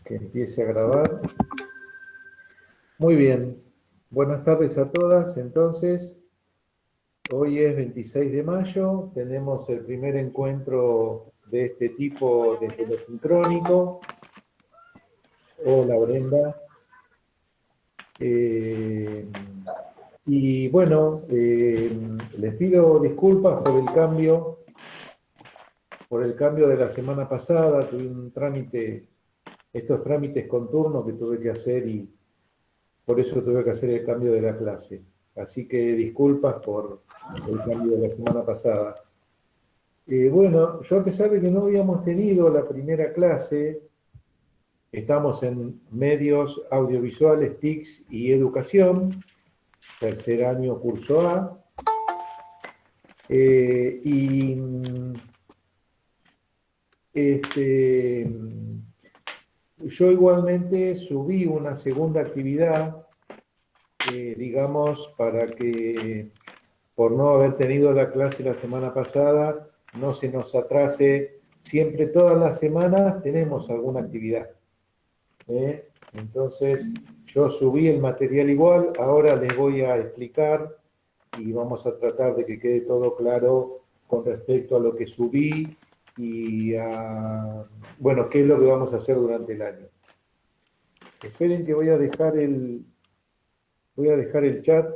Que empiece a grabar. Muy bien. Buenas tardes a todas. Entonces, hoy es 26 de mayo. Tenemos el primer encuentro de este tipo desde lo sincrónico. Hola, Brenda. Y bueno, les pido disculpas por el cambio de la semana pasada. Tuve un trámite, estos trámites con turno que tuve que hacer y por eso tuve que hacer el cambio de la clase. Así que disculpas por el cambio de la semana pasada. Bueno, yo a pesar de que no habíamos tenido la primera clase, estamos en medios audiovisuales, TICS y educación, tercer año curso A, y yo igualmente subí una segunda actividad, digamos, para que por no haber tenido la clase la semana pasada, no se nos atrase. Siempre, todas las semanas, tenemos alguna actividad. Entonces, yo subí el material igual, ahora les voy a explicar y vamos a tratar de que quede todo claro con respecto a lo que subí y a, bueno, qué es lo que vamos a hacer durante el año. Esperen que voy a dejar el chat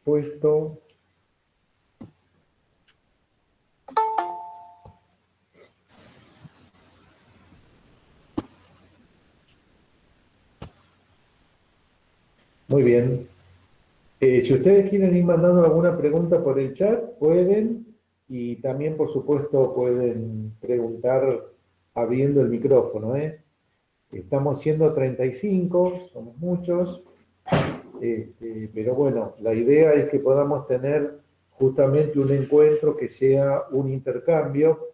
puesto. Muy bien. Si ustedes quieren ir mandando alguna pregunta por el chat, pueden, y también, por supuesto, pueden preguntar abriendo el micrófono. Estamos siendo 35, somos muchos, pero bueno, la idea es que podamos tener justamente un encuentro que sea un intercambio.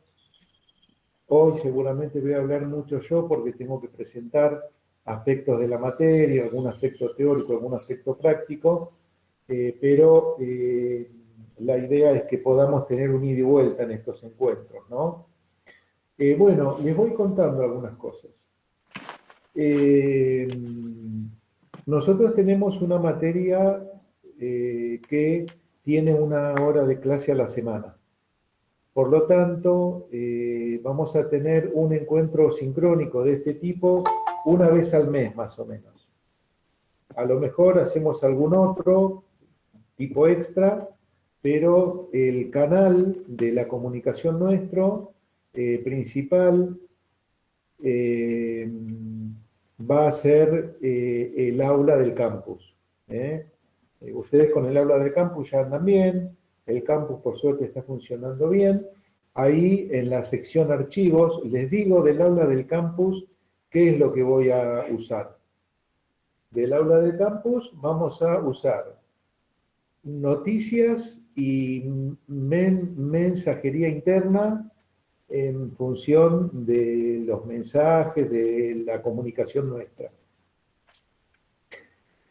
Hoy seguramente voy a hablar mucho yo porque tengo que presentar aspectos de la materia, algún aspecto teórico, algún aspecto práctico, pero la idea es que podamos tener un ida y vuelta en estos encuentros, ¿no? Bueno, les voy contando algunas cosas. Nosotros tenemos una materia que tiene una hora de clase a la semana. Por lo tanto, vamos a tener un encuentro sincrónico de este tipo una vez al mes, más o menos. A lo mejor hacemos algún otro tipo extra, pero el canal de la comunicación nuestro principal va a ser el aula del campus. Ustedes con el aula del campus ya andan bien, el campus por suerte está funcionando bien. Ahí en la sección archivos les digo del aula del campus qué es lo que voy a usar. Del aula del campus vamos a usar noticias y mensajería interna en función de los mensajes, de la comunicación nuestra.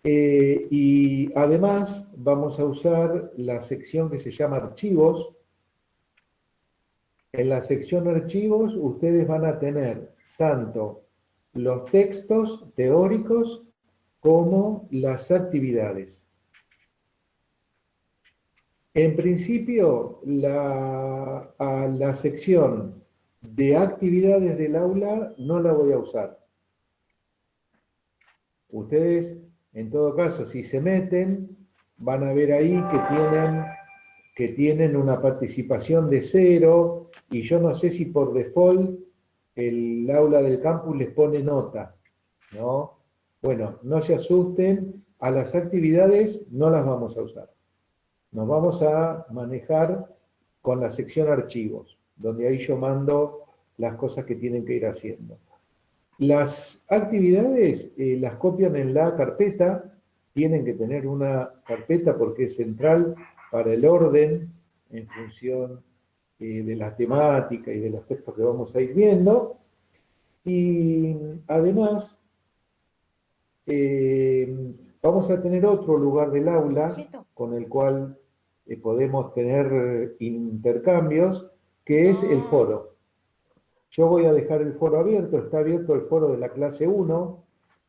Y además vamos a usar la sección que se llama archivos. En la sección archivos ustedes van a tener tanto los textos teóricos como las actividades. En principio, a la sección de actividades del aula no la voy a usar. Ustedes, en todo caso, si se meten, van a ver ahí que tienen una participación de 0, y yo no sé si por default el aula del campus les pone nota, ¿no? Bueno, no se asusten, a las actividades no las vamos a usar. Nos vamos a manejar con la sección archivos, donde ahí yo mando las cosas que tienen que ir haciendo. Las actividades las copian en la carpeta, tienen que tener una carpeta porque es central para el orden en función de la temática y de los textos que vamos a ir viendo. Y además, vamos a tener otro lugar del aula con el cual podemos tener intercambios, que es el foro. yo voy a dejar el foro abierto, está abierto el foro de la clase 1,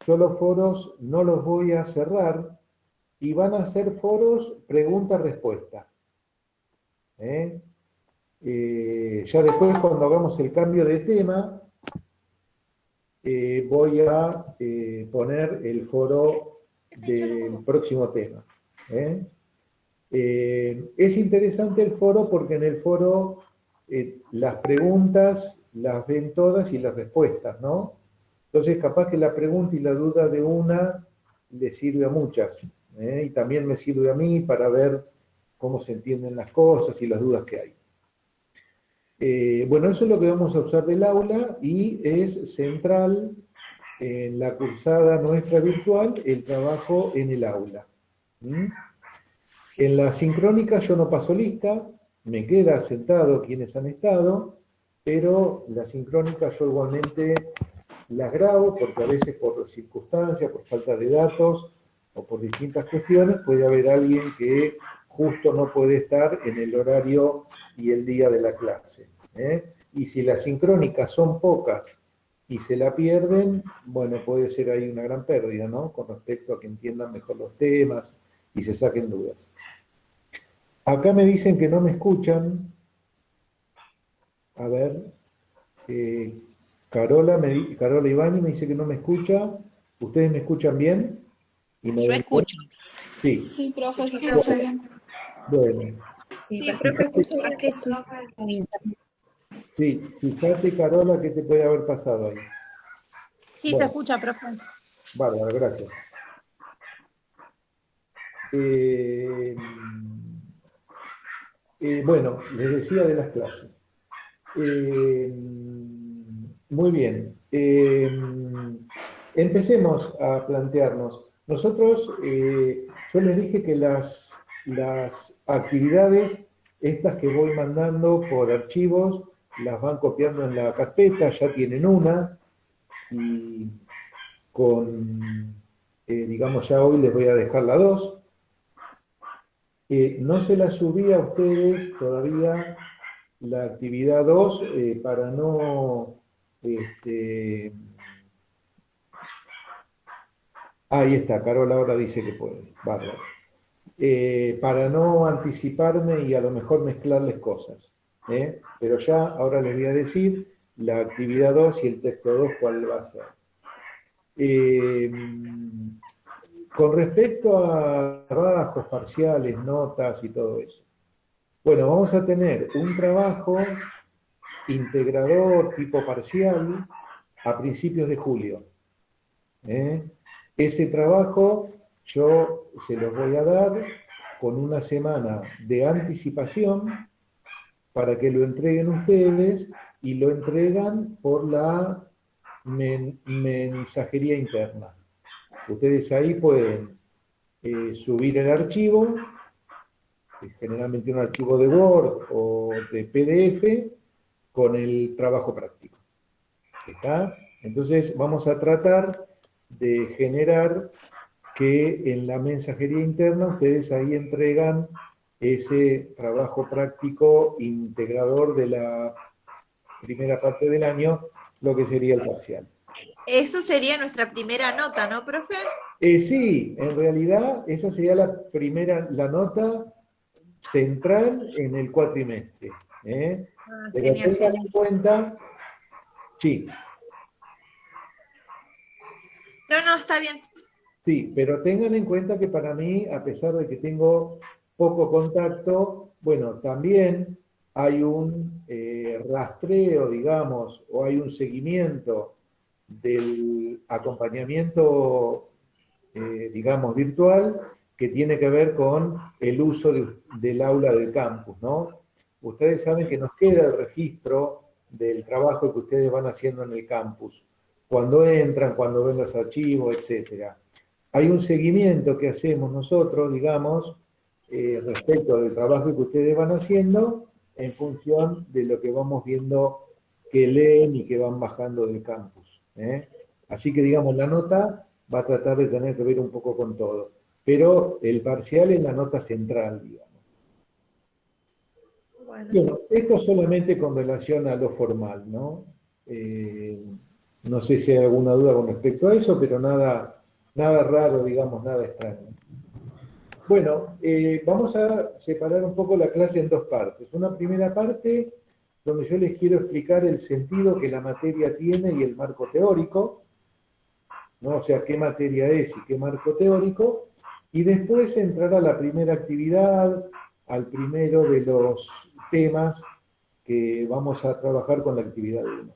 yo los foros no los voy a cerrar y van a ser foros pregunta-respuesta. Ya después cuando hagamos el cambio de tema, voy a poner el foro del próximo tema. Es interesante el foro porque en el foro las preguntas las ven todas y las respuestas, ¿no? Entonces capaz que la pregunta y la duda de una le sirve a muchas, y también me sirve a mí para ver cómo se entienden las cosas y las dudas que hay. Bueno, eso es lo que vamos a usar del aula y es central en la cursada nuestra virtual el trabajo en el aula. En la sincrónica yo no paso lista, me queda sentado quienes han estado, pero la sincrónica yo igualmente las grabo porque a veces por circunstancias, por falta de datos o por distintas cuestiones puede haber alguien que justo no puede estar en el horario y el día de la clase. Y si las sincrónicas son pocas y se la pierden, bueno, puede ser ahí una gran pérdida, ¿no? Con respecto a que entiendan mejor los temas y se saquen dudas. Acá me dicen que no me escuchan. A ver, Carola Ivani me dice que no me escucha. ¿Ustedes me escuchan bien? ¿Y me Yo ven escucho. bien? Sí. Sí, profe, se escucha bien. Bueno. Sí, profe, escucha que su internet. Sí, fíjate, Carola, qué te puede haber pasado ahí. Sí, bueno, se escucha, profe. Bárbara, gracias. Bueno, les decía de las clases. Muy bien. Empecemos a plantearnos. Nosotros, yo les dije que las actividades, estas que voy mandando por archivos, las van copiando en la carpeta, ya tienen una, y con, digamos, ya hoy les voy a dejar la 2. No se la subí a ustedes todavía la actividad 2 para no... ahí está, Carola ahora dice que puede. Bárbaro. Para no anticiparme y a lo mejor mezclarles cosas. Pero ya ahora les voy a decir la actividad 2 y el texto 2 cuál va a ser. Con respecto a trabajos parciales, notas y todo eso. Bueno, vamos a tener un trabajo integrador tipo parcial a principios de julio. Ese trabajo yo se los voy a dar con una semana de anticipación para que lo entreguen ustedes y lo entregan por la mensajería interna. Ustedes ahí pueden subir el archivo, generalmente un archivo de Word o de PDF, con el trabajo práctico. ¿Está? Entonces vamos a tratar de generar que en la mensajería interna ustedes ahí entregan ese trabajo práctico integrador de la primera parte del año, lo que sería el parcial. Eso sería nuestra primera nota, ¿no, profe? Sí, en realidad esa sería la nota central en el cuatrimestre. Pero tengan en cuenta, sí. No, está bien. Sí, pero tengan en cuenta que para mí, a pesar de que tengo poco contacto, bueno, también hay un rastreo, digamos, o hay un seguimiento del acompañamiento, digamos, virtual, que tiene que ver con el uso del aula del campus, ¿no? Ustedes saben que nos queda el registro del trabajo que ustedes van haciendo en el campus, cuando entran, cuando ven los archivos, etcétera. Hay un seguimiento que hacemos nosotros, digamos, respecto del trabajo que ustedes van haciendo en función de lo que vamos viendo que leen y que van bajando del campus. Así que, digamos, la nota va a tratar de tener que ver un poco con todo. Pero el parcial es la nota central, digamos. Bueno, esto solamente con relación a lo formal, ¿no? No sé si hay alguna duda con respecto a eso, pero nada, nada raro, digamos, nada extraño. Bueno, vamos a separar un poco la clase en dos partes. Una primera parte donde yo les quiero explicar el sentido que la materia tiene y el marco teórico, ¿no? O sea, qué materia es y qué marco teórico, y después entrar a la primera actividad, al primero de los temas que vamos a trabajar con la actividad 1.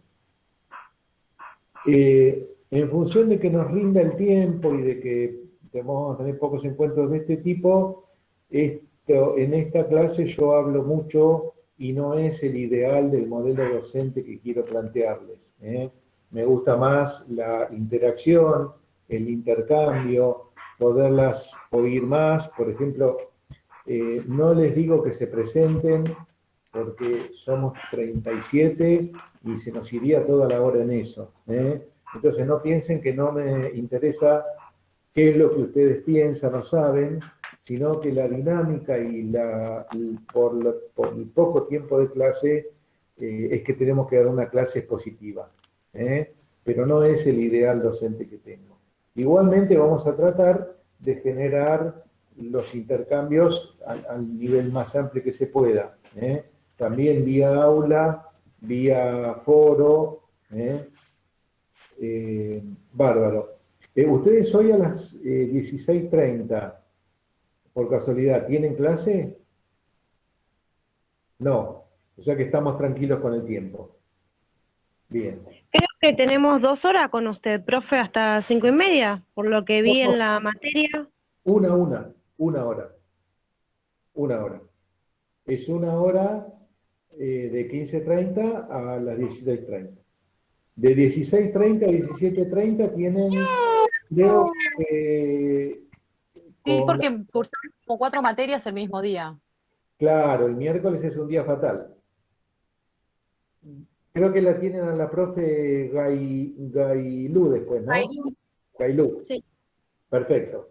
En función de que nos rinda el tiempo y de que vamos a tener pocos encuentros de este tipo, en esta clase yo hablo mucho y no es el ideal del modelo docente que quiero plantearles. Me gusta más la interacción, el intercambio, poderlas oír más. Por ejemplo, no les digo que se presenten porque somos 37 y se nos iría toda la hora en eso. Entonces no piensen que no me interesa qué es lo que ustedes piensan o saben, sino que la dinámica y por el poco tiempo de clase es que tenemos que dar una clase expositiva. Pero no es el ideal docente que tengo. Igualmente vamos a tratar de generar los intercambios al nivel más amplio que se pueda. También vía aula, vía foro. Bárbaro. Ustedes hoy a las 16:30, por casualidad, ¿tienen clase? No. O sea que estamos tranquilos con el tiempo. Bien. Creo que tenemos 2 horas con usted, profe, hasta 5:30, por lo que vi en la materia. Una hora. Una hora. Es una hora de 15:30 a las 16:30. De 16:30 a 17:30 tienen, creo que... Sí, porque cursamos como 4 materias el mismo día. Claro, el miércoles es un día fatal. Creo que la tienen a la profe Gailú después, ¿no? Gailú. Sí. Perfecto.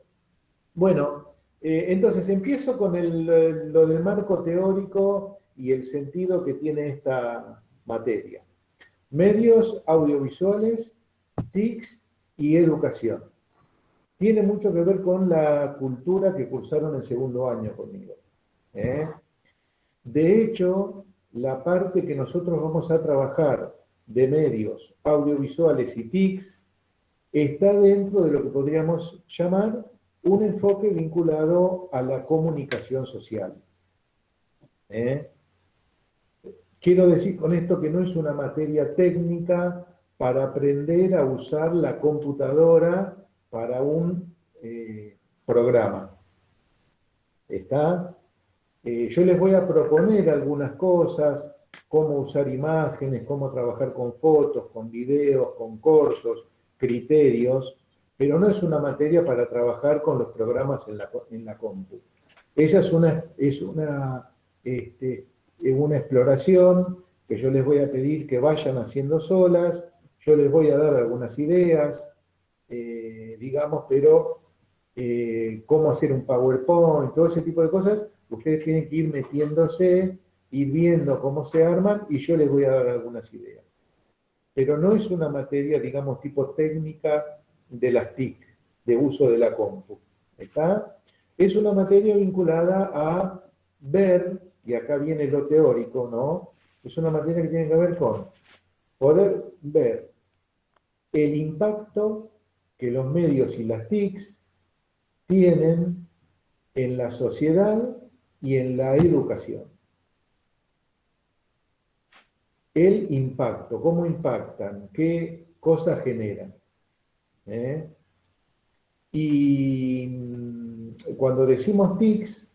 Bueno, entonces empiezo con lo del marco teórico y el sentido que tiene esta materia. Medios audiovisuales, TICs y educación. Tiene mucho que ver con la cultura que cursaron el segundo año conmigo. De hecho, la parte que nosotros vamos a trabajar de medios audiovisuales y TICs está dentro de lo que podríamos llamar un enfoque vinculado a la comunicación social. Quiero decir con esto que no es una materia técnica para aprender a usar la computadora para un programa. ¿Está? Yo les voy a proponer algunas cosas, cómo usar imágenes, cómo trabajar con fotos, con videos, con cursos, criterios, pero no es una materia para trabajar con los programas en la compu. Esa es una exploración que yo les voy a pedir que vayan haciendo solas. Yo les voy a dar algunas ideas, digamos, pero cómo hacer un PowerPoint, todo ese tipo de cosas, ustedes tienen que ir metiéndose, ir viendo cómo se arman y yo les voy a dar algunas ideas. Pero no es una materia, digamos, tipo técnica de las TIC, de uso de la compu. ¿Está? Es una materia vinculada a ver, y acá viene lo teórico, ¿no? Es una materia que tiene que ver con poder ver el impacto que los medios y las TICs tienen en la sociedad y en la educación. El impacto, cómo impactan, qué cosas generan. Y cuando decimos TICs,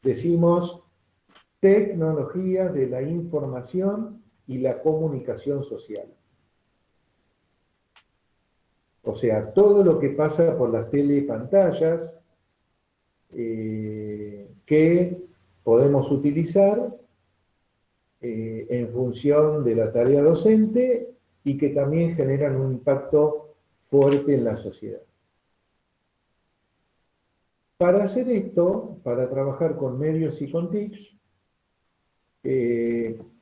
decimos tecnologías de la información y la comunicación social. O sea, todo lo que pasa por las telepantallas que podemos utilizar en función de la tarea docente y que también generan un impacto fuerte en la sociedad. Para hacer esto, para trabajar con medios y con TICs,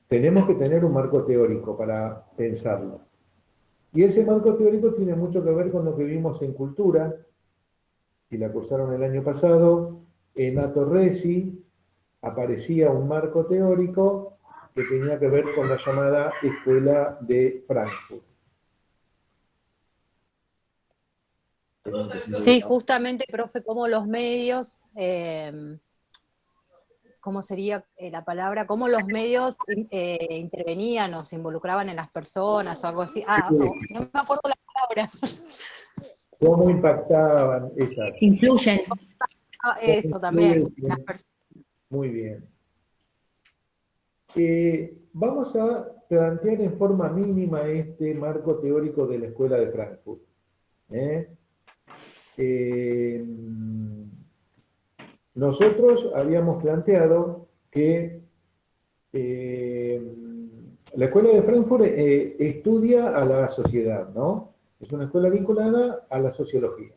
tenemos que tener un marco teórico para pensarlo. Y ese marco teórico tiene mucho que ver con lo que vimos en cultura, si la cursaron el año pasado, en Atorresi aparecía un marco teórico que tenía que ver con la llamada Escuela de Frankfurt. Sí, justamente, profe, cómo los medios, ¿cómo sería la palabra? Cómo los medios intervenían o se involucraban en las personas o algo así. No me acuerdo la palabra. ¿Cómo impactaban esas? Influyen. Eso también. Muy bien. Vamos a plantear en forma mínima este marco teórico de la Escuela de Frankfurt. Nosotros habíamos planteado que la Escuela de Frankfurt estudia a la sociedad, ¿no? Es una escuela vinculada a la sociología.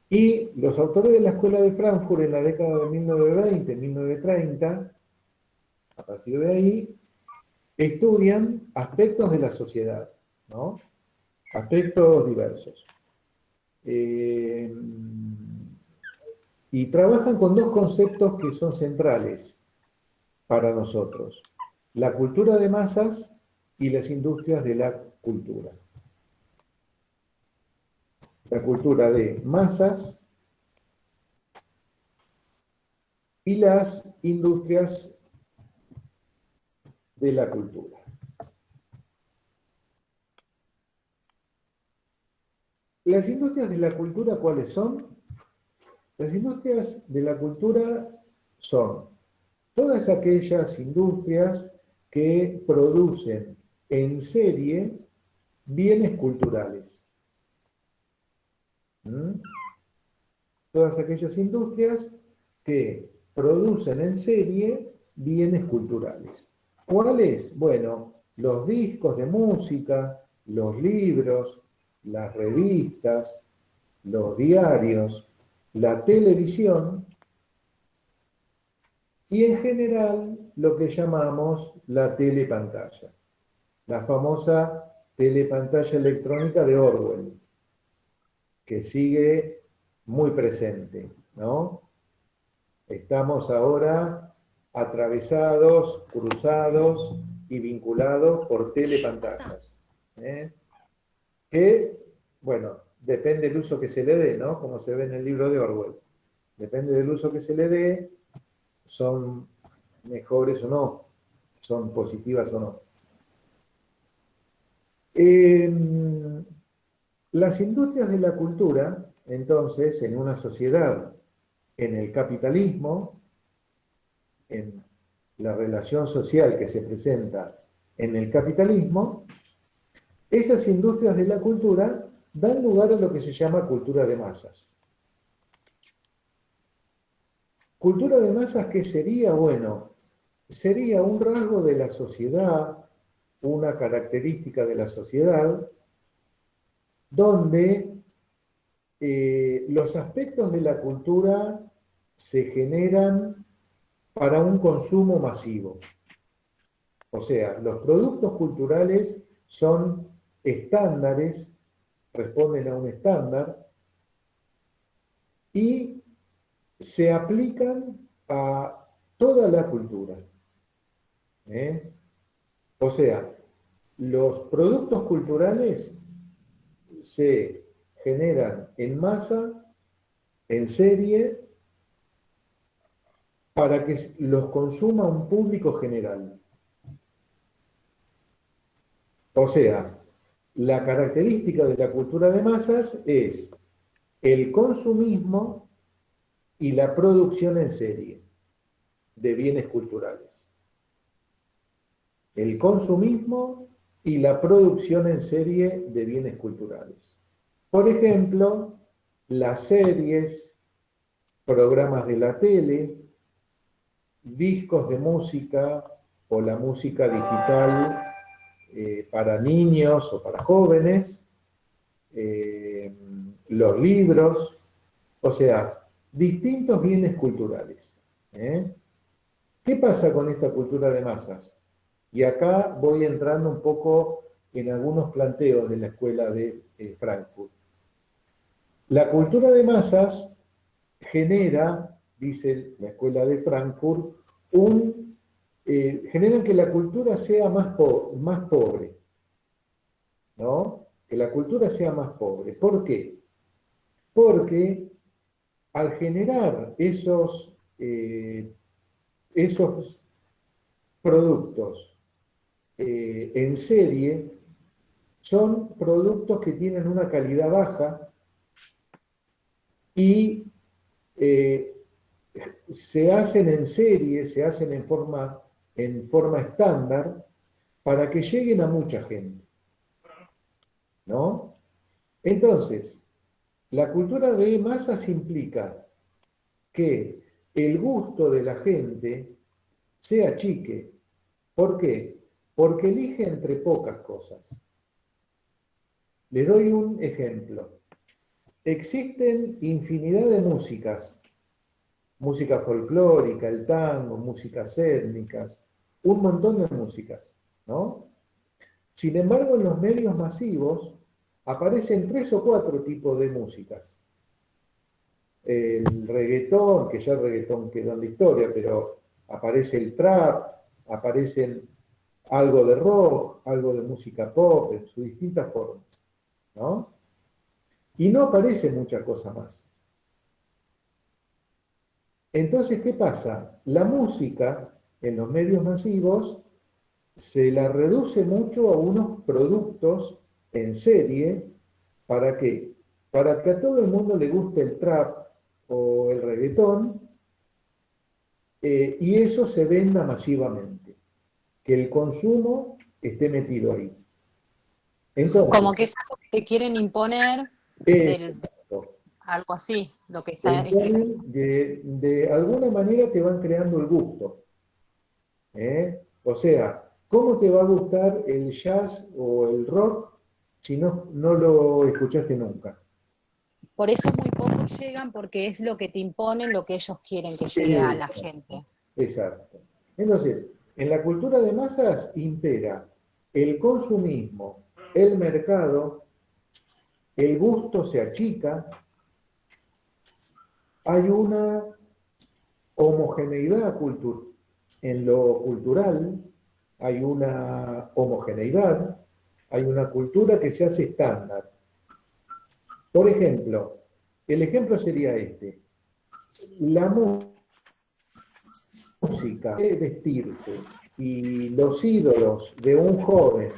Y los autores de la Escuela de Frankfurt en la década de 1920, 1930, a partir de ahí, estudian aspectos de la sociedad, ¿no? Aspectos diversos. Y trabajan con dos conceptos que son centrales para nosotros: la cultura de masas y las industrias de la cultura. La cultura de masas y las industrias de la cultura. Las industrias de la cultura, ¿cuáles son? Las industrias de la cultura son todas aquellas industrias que producen en serie bienes culturales. Todas aquellas industrias que producen en serie bienes culturales. ¿Cuáles? Bueno, los discos de música, los libros, las revistas, los diarios, la televisión y en general lo que llamamos la telepantalla, la famosa telepantalla electrónica de Orwell, que sigue muy presente, ¿no? Estamos ahora atravesados, cruzados y vinculados por telepantallas, que, bueno, depende del uso que se le dé, ¿no? Como se ve en el libro de Orwell. Depende del uso que se le dé, son mejores o no, son positivas o no. Las industrias de la cultura, entonces, en una sociedad, en el capitalismo, en la relación social que se presenta en el capitalismo, esas industrias de la cultura dan lugar a lo que se llama cultura de masas. Cultura de masas, ¿qué sería? Bueno, sería un rasgo de la sociedad, una característica de la sociedad, donde los aspectos de la cultura se generan para un consumo masivo. O sea, los productos culturales son estándares, responden a un estándar, y se aplican a toda la cultura. O sea, los productos culturales se generan en masa, en serie, para que los consuma un público general. O sea, la característica de la cultura de masas es el consumismo y la producción en serie de bienes culturales. El consumismo y la producción en serie de bienes culturales. Por ejemplo, las series, programas de la tele, discos de música o la música digital para niños o para jóvenes, los libros, o sea, distintos bienes culturales. ¿Qué pasa con esta cultura de masas? Y acá voy entrando un poco en algunos planteos de la escuela de Frankfurt. La cultura de masas genera, dice la escuela de Frankfurt, generan que la cultura sea más pobre, ¿no? Que la cultura sea más pobre. ¿Por qué? Porque al generar esos productos en serie, son productos que tienen una calidad baja y se hacen en serie, se hacen en forma estándar para que lleguen a mucha gente, ¿no? Entonces, la cultura de masas implica que el gusto de la gente se achique. ¿Por qué? Porque elige entre pocas cosas. Les doy un ejemplo. Existen infinidad de músicas, música folclórica, el tango, músicas étnicas, un montón de músicas, ¿no? Sin embargo, en los medios masivos aparecen 3 o 4 tipos de músicas. El reggaetón, que ya el reggaetón quedó en la historia, pero aparece el trap, aparecen algo de rock, algo de música pop, en sus distintas formas, ¿no? Y no aparece mucha cosa más. Entonces, ¿qué pasa? La música en los medios masivos se la reduce mucho a unos productos en serie. ¿Para qué? Para que a todo el mundo le guste el trap o el reggaetón y eso se venda masivamente. Que el consumo esté metido ahí. Entonces, Como que es algo que quieren imponer algo así, lo que está explicando. de alguna manera te van creando el gusto. O sea, ¿cómo te va a gustar el jazz o el rock si no lo escuchaste nunca? Por eso muy pocos llegan, porque es lo que te imponen, lo que ellos quieren que llegue a la gente. Exacto. Entonces, en la cultura de masas impera el consumismo, el mercado, el gusto se achica, hay una homogeneidad en lo cultural, hay una homogeneidad, hay una cultura que se hace estándar. Por ejemplo, el ejemplo sería este. La música de vestirse y los ídolos de un joven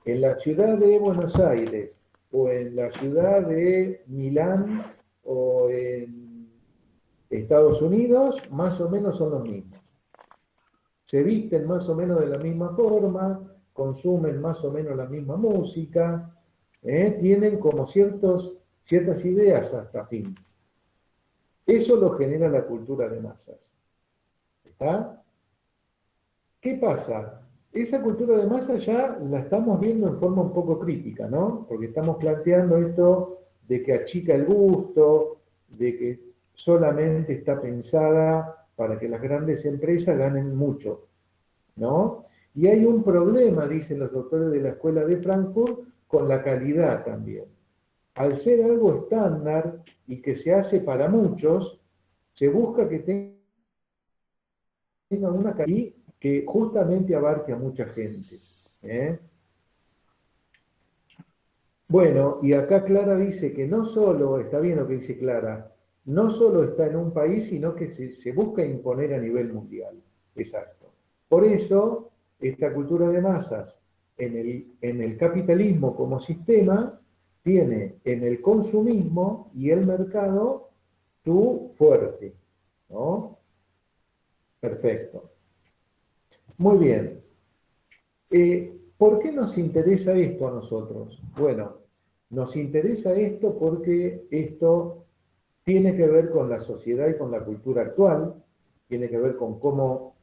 en la ciudad de Buenos Aires o en la ciudad de Milán o en Estados Unidos, más o menos son los mismos. Se visten más o menos de la misma forma, consumen más o menos la misma música, tienen como ciertas ideas hasta fin. Eso lo genera la cultura de masas. ¿Está? ¿Qué pasa? Esa cultura de masas ya la estamos viendo en forma un poco crítica, ¿no? Porque estamos planteando esto de que achica el gusto, de que solamente está pensada para que las grandes empresas ganen mucho, ¿no? Y hay un problema, dicen los doctores de la Escuela de Frankfurt, con la calidad también. Al ser algo estándar y que se hace para muchos, se busca que tenga una calidad que justamente abarque a mucha gente. Bueno, y acá Clara dice que no solo, está bien lo que dice Clara, no solo está en un país, sino que se busca imponer a nivel mundial. Exacto. Por eso, esta cultura de masas en el capitalismo como sistema tiene en el consumismo y el mercado su fuerte, ¿no? Perfecto. Muy bien. ¿Por qué nos interesa esto a nosotros? Bueno, nos interesa esto porque esto tiene que ver con la sociedad y con la cultura actual, tiene que ver con cómo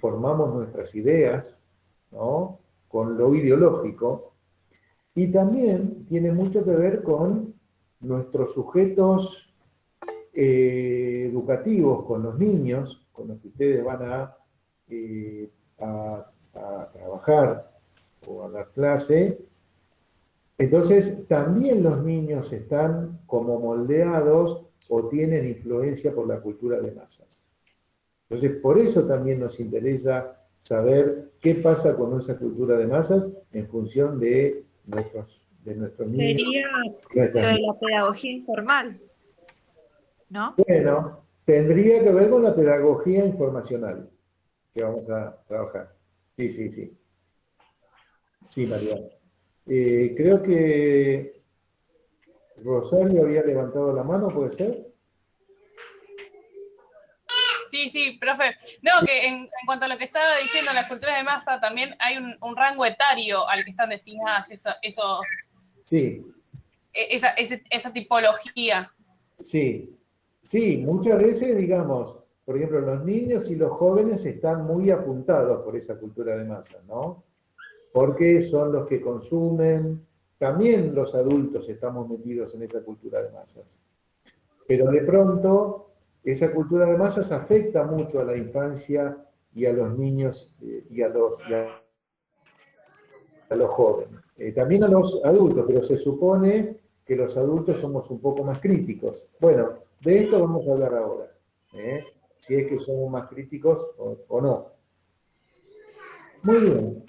formamos nuestras ideas, ¿no? Con lo ideológico, y también tiene mucho que ver con nuestros sujetos educativos, con los niños, con los que ustedes van a a trabajar o a dar clase, entonces también los niños están como moldeados o tienen influencia por la cultura de masas. Entonces, por eso también nos interesa saber qué pasa con esa cultura de masas en función de nuestros niños. Sería lo de la pedagogía informal, ¿no? Bueno, tendría que ver con la pedagogía informacional que vamos a trabajar. Sí, sí, sí. Sí, Mariana. Creo que Rosario había levantado la mano, ¿puede ser? Sí, sí, profe. No, que en cuanto a lo que estaba diciendo, las culturas de masa, también hay un rango etario al que están destinadas Sí, esa tipología. sí, sí, muchas veces, digamos, por ejemplo, los niños y los jóvenes están muy apuntados por esa cultura de masa, ¿no? Porque son los que consumen, también los adultos estamos metidos en esa cultura de masas. Pero de pronto, esa cultura de masas afecta mucho a la infancia y a los niños y a los jóvenes. También a los adultos, pero se supone que los adultos somos un poco más críticos. Bueno, de esto vamos a hablar ahora. Si es que somos más críticos o no. Muy bien.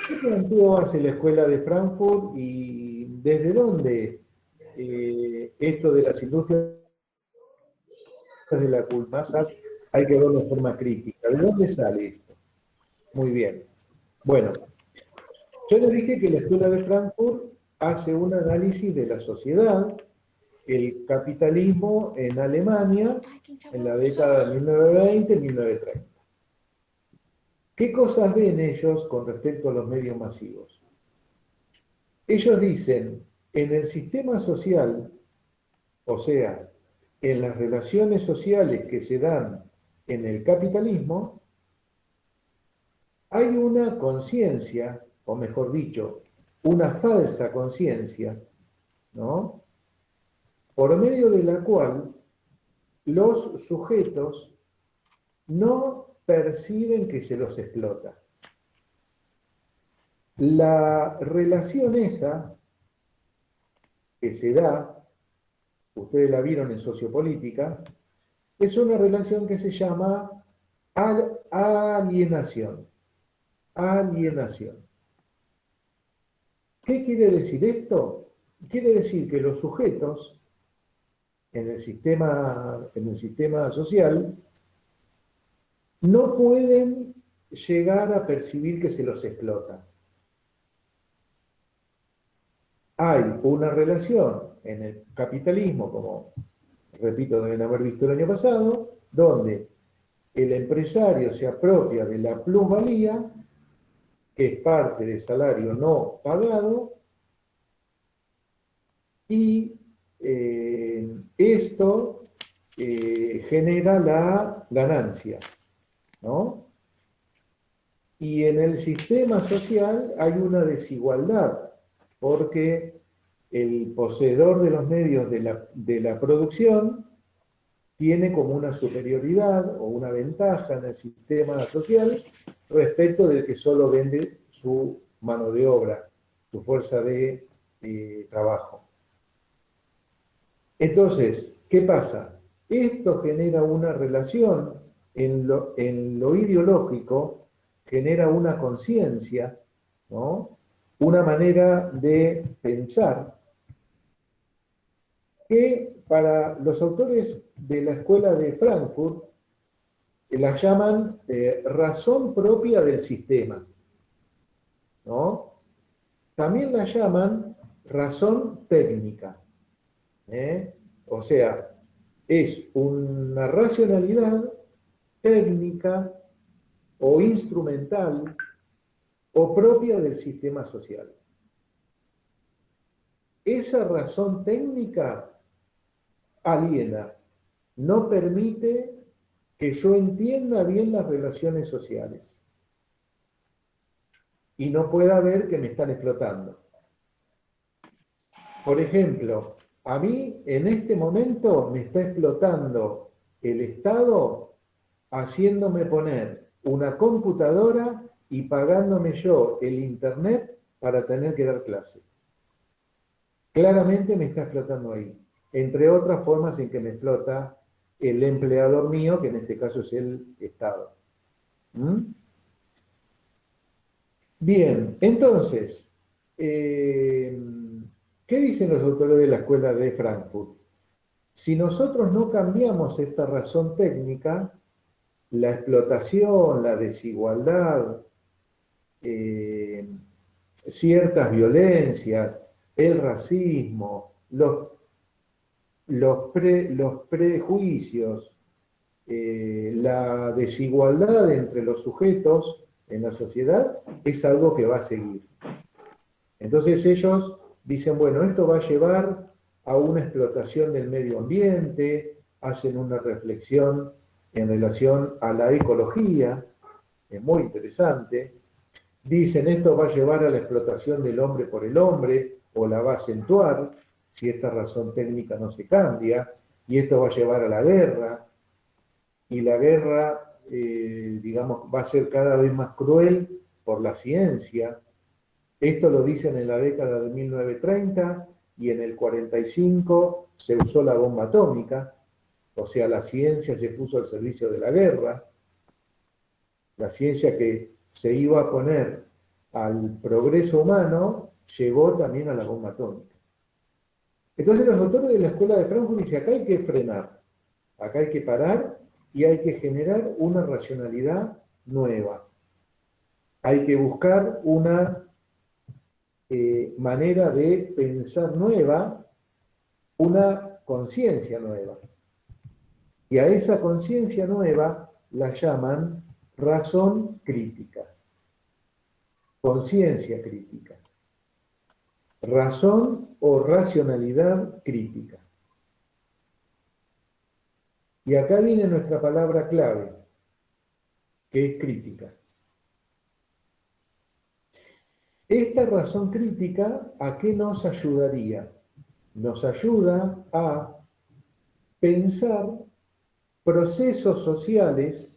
¿Qué planteo hace la Escuela de Frankfurt y desde dónde esto de las industrias de la masas hay que verlo de forma crítica? ¿De dónde sale esto? Muy bien. Bueno, yo les dije que la Escuela de Frankfurt hace un análisis de la sociedad, el capitalismo en Alemania en la década de 1920-1930. ¿Qué cosas ven ellos con respecto a los medios masivos? Ellos dicen, en el sistema social, o sea, en las relaciones sociales que se dan en el capitalismo, hay una conciencia, o mejor dicho, una falsa conciencia, ¿no? Por medio de la cual los sujetos no perciben que se los explota. La relación esa que se da, ustedes la vieron en sociopolítica, es una relación que se llama alienación. Alienación. ¿Qué quiere decir esto? Quiere decir que los sujetos en el sistema social no pueden llegar a percibir que se los explota. Hay una relación en el capitalismo, como repito, deben haber visto el año pasado, donde el empresario se apropia de la plusvalía, que es parte del salario no pagado, y esto genera la ganancia, ¿no? Y en el sistema social hay una desigualdad, porque el poseedor de los medios de la producción tiene como una superioridad o una ventaja en el sistema social respecto del que solo vende su mano de obra, su fuerza de trabajo. Entonces, ¿qué pasa? Esto genera una relación en lo ideológico, genera una conciencia, ¿no? Una manera de pensar que para los autores de la Escuela de Frankfurt la llaman razón propia del sistema, ¿no? También la llaman razón técnica, o sea, es una racionalidad técnica o instrumental o propia del sistema social. Esa razón técnica aliena, no permite que yo entienda bien las relaciones sociales y no pueda ver que me están explotando. Por ejemplo, a mí en este momento me está explotando el Estado haciéndome poner una computadora y pagándome yo el internet para tener que dar clase. Claramente me está explotando ahí, entre otras formas en que me explota el empleador mío, que en este caso es el Estado. ¿Mm? Bien, entonces, ¿qué dicen los autores de la Escuela de Frankfurt? Si nosotros no cambiamos esta razón técnica, la explotación, la desigualdad, ciertas violencias, el racismo, los prejuicios, la desigualdad entre los sujetos en la sociedad, es algo que va a seguir. Entonces ellos dicen, bueno, esto va a llevar a una explotación del medio ambiente, hacen una reflexión en relación a la ecología, es muy interesante. Dicen, esto va a llevar a la explotación del hombre por el hombre, o la va a acentuar, si esta razón técnica no se cambia, y esto va a llevar a la guerra, y la guerra, digamos, va a ser cada vez más cruel por la ciencia. Esto lo dicen en la década de 1930, y en el 45 se usó la bomba atómica, o sea, la ciencia se puso al servicio de la guerra, la ciencia que se iba a poner al progreso humano, llegó también a la bomba atómica. Entonces los autores de la Escuela de Frankfurt dicen, acá hay que frenar, acá hay que parar y hay que generar una racionalidad nueva. Hay que buscar una manera de pensar nueva, una conciencia nueva. Y a esa conciencia nueva la llaman razón crítica, conciencia crítica, razón o racionalidad crítica. Y acá viene nuestra palabra clave, que es crítica. Esta razón crítica, ¿a qué nos ayudaría? Nos ayuda a pensar procesos sociales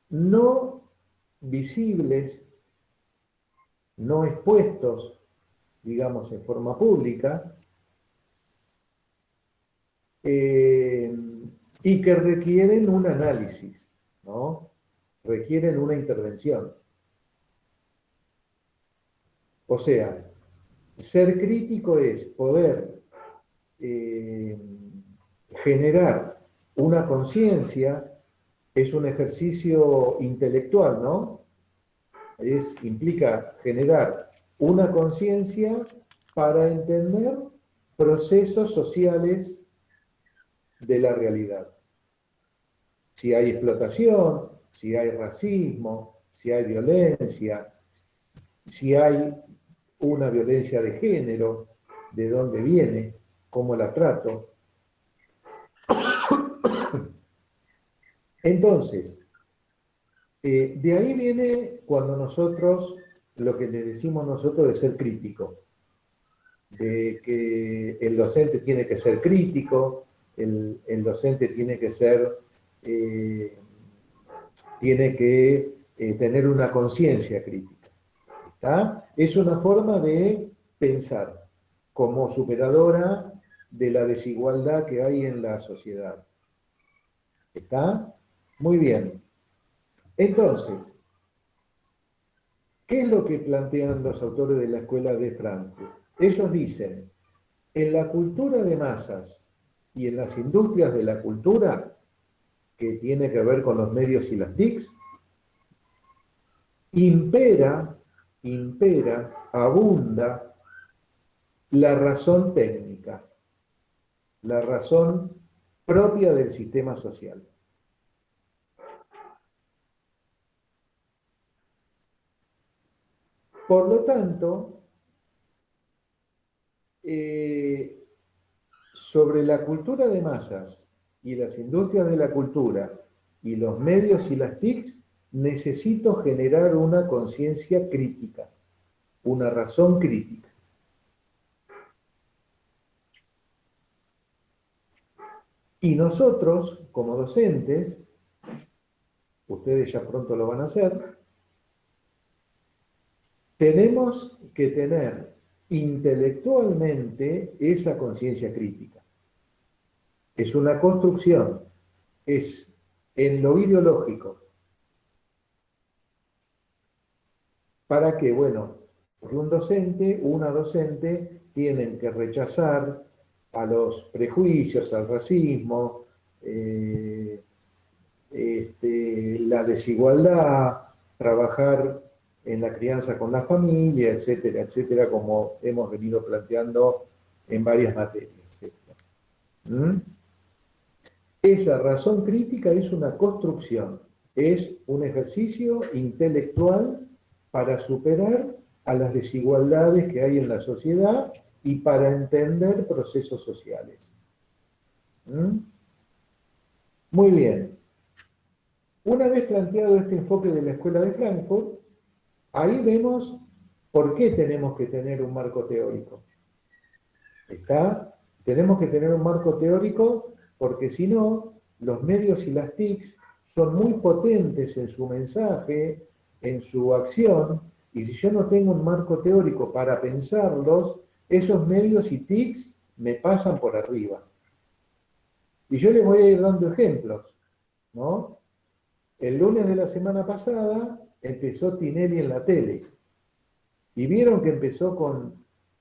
no visibles, no expuestos, digamos, en forma pública, y que requieren un análisis, ¿no? Requieren una intervención. O sea, ser crítico es poder generar una conciencia, es un ejercicio intelectual, ¿no? Implica generar una conciencia para entender procesos sociales de la realidad. Si hay explotación, si hay racismo, si hay violencia, si hay una violencia de género, de dónde viene, cómo la trato. Entonces, de ahí viene cuando nosotros, lo que le decimos nosotros de ser crítico, de que el docente tiene que ser crítico, el docente tiene que ser, tiene que tener una conciencia crítica. ¿Está? Es una forma de pensar como superadora de la desigualdad que hay en la sociedad. ¿Está? Muy bien. Entonces, ¿qué es lo que plantean los autores de la Escuela de Frankfurt? Ellos dicen, en la cultura de masas y en las industrias de la cultura, que tiene que ver con los medios y las TICs, impera, abunda la razón técnica, la razón propia del sistema social. Por lo tanto, sobre la cultura de masas y las industrias de la cultura y los medios y las TICs, necesito generar una conciencia crítica, una razón crítica. Y nosotros, como docentes, ustedes ya pronto lo van a hacer, tenemos que tener intelectualmente esa conciencia crítica. Es una construcción, es en lo ideológico. Para que, bueno, que un docente, una docente, tienen que rechazar a los prejuicios, al racismo, la desigualdad, trabajar en la crianza con la familia, etcétera, etcétera, como hemos venido planteando en varias materias. ¿Mm? Esa razón crítica es una construcción, es un ejercicio intelectual para superar a las desigualdades que hay en la sociedad y para entender procesos sociales. ¿Mm? Muy bien. Una vez planteado este enfoque de la Escuela de Frankfurt, ahí vemos por qué tenemos que tener un marco teórico. Tenemos que tener un marco teórico porque si no, los medios y las TICs son muy potentes en su mensaje, en su acción, y si yo no tengo un marco teórico para pensarlos, esos medios y TICs me pasan por arriba. Y yo les voy a ir dando ejemplos, ¿no? El lunes de la semana pasada empezó Tinelli en la tele. Y vieron que empezó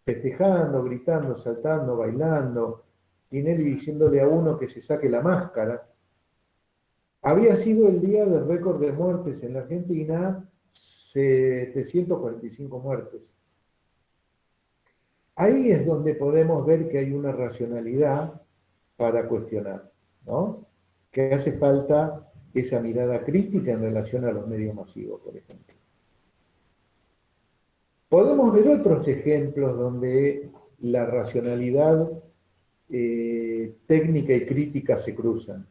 festejando, gritando, saltando, bailando, Tinelli diciéndole a uno que se saque la máscara. Había sido el día del récord de muertes en la Argentina, 745 muertes. Ahí es donde podemos ver que hay una racionalidad para cuestionar, ¿no? Que hace falta esa mirada crítica en relación a los medios masivos, por ejemplo. Podemos ver otros ejemplos donde la racionalidad técnica y crítica se cruzan.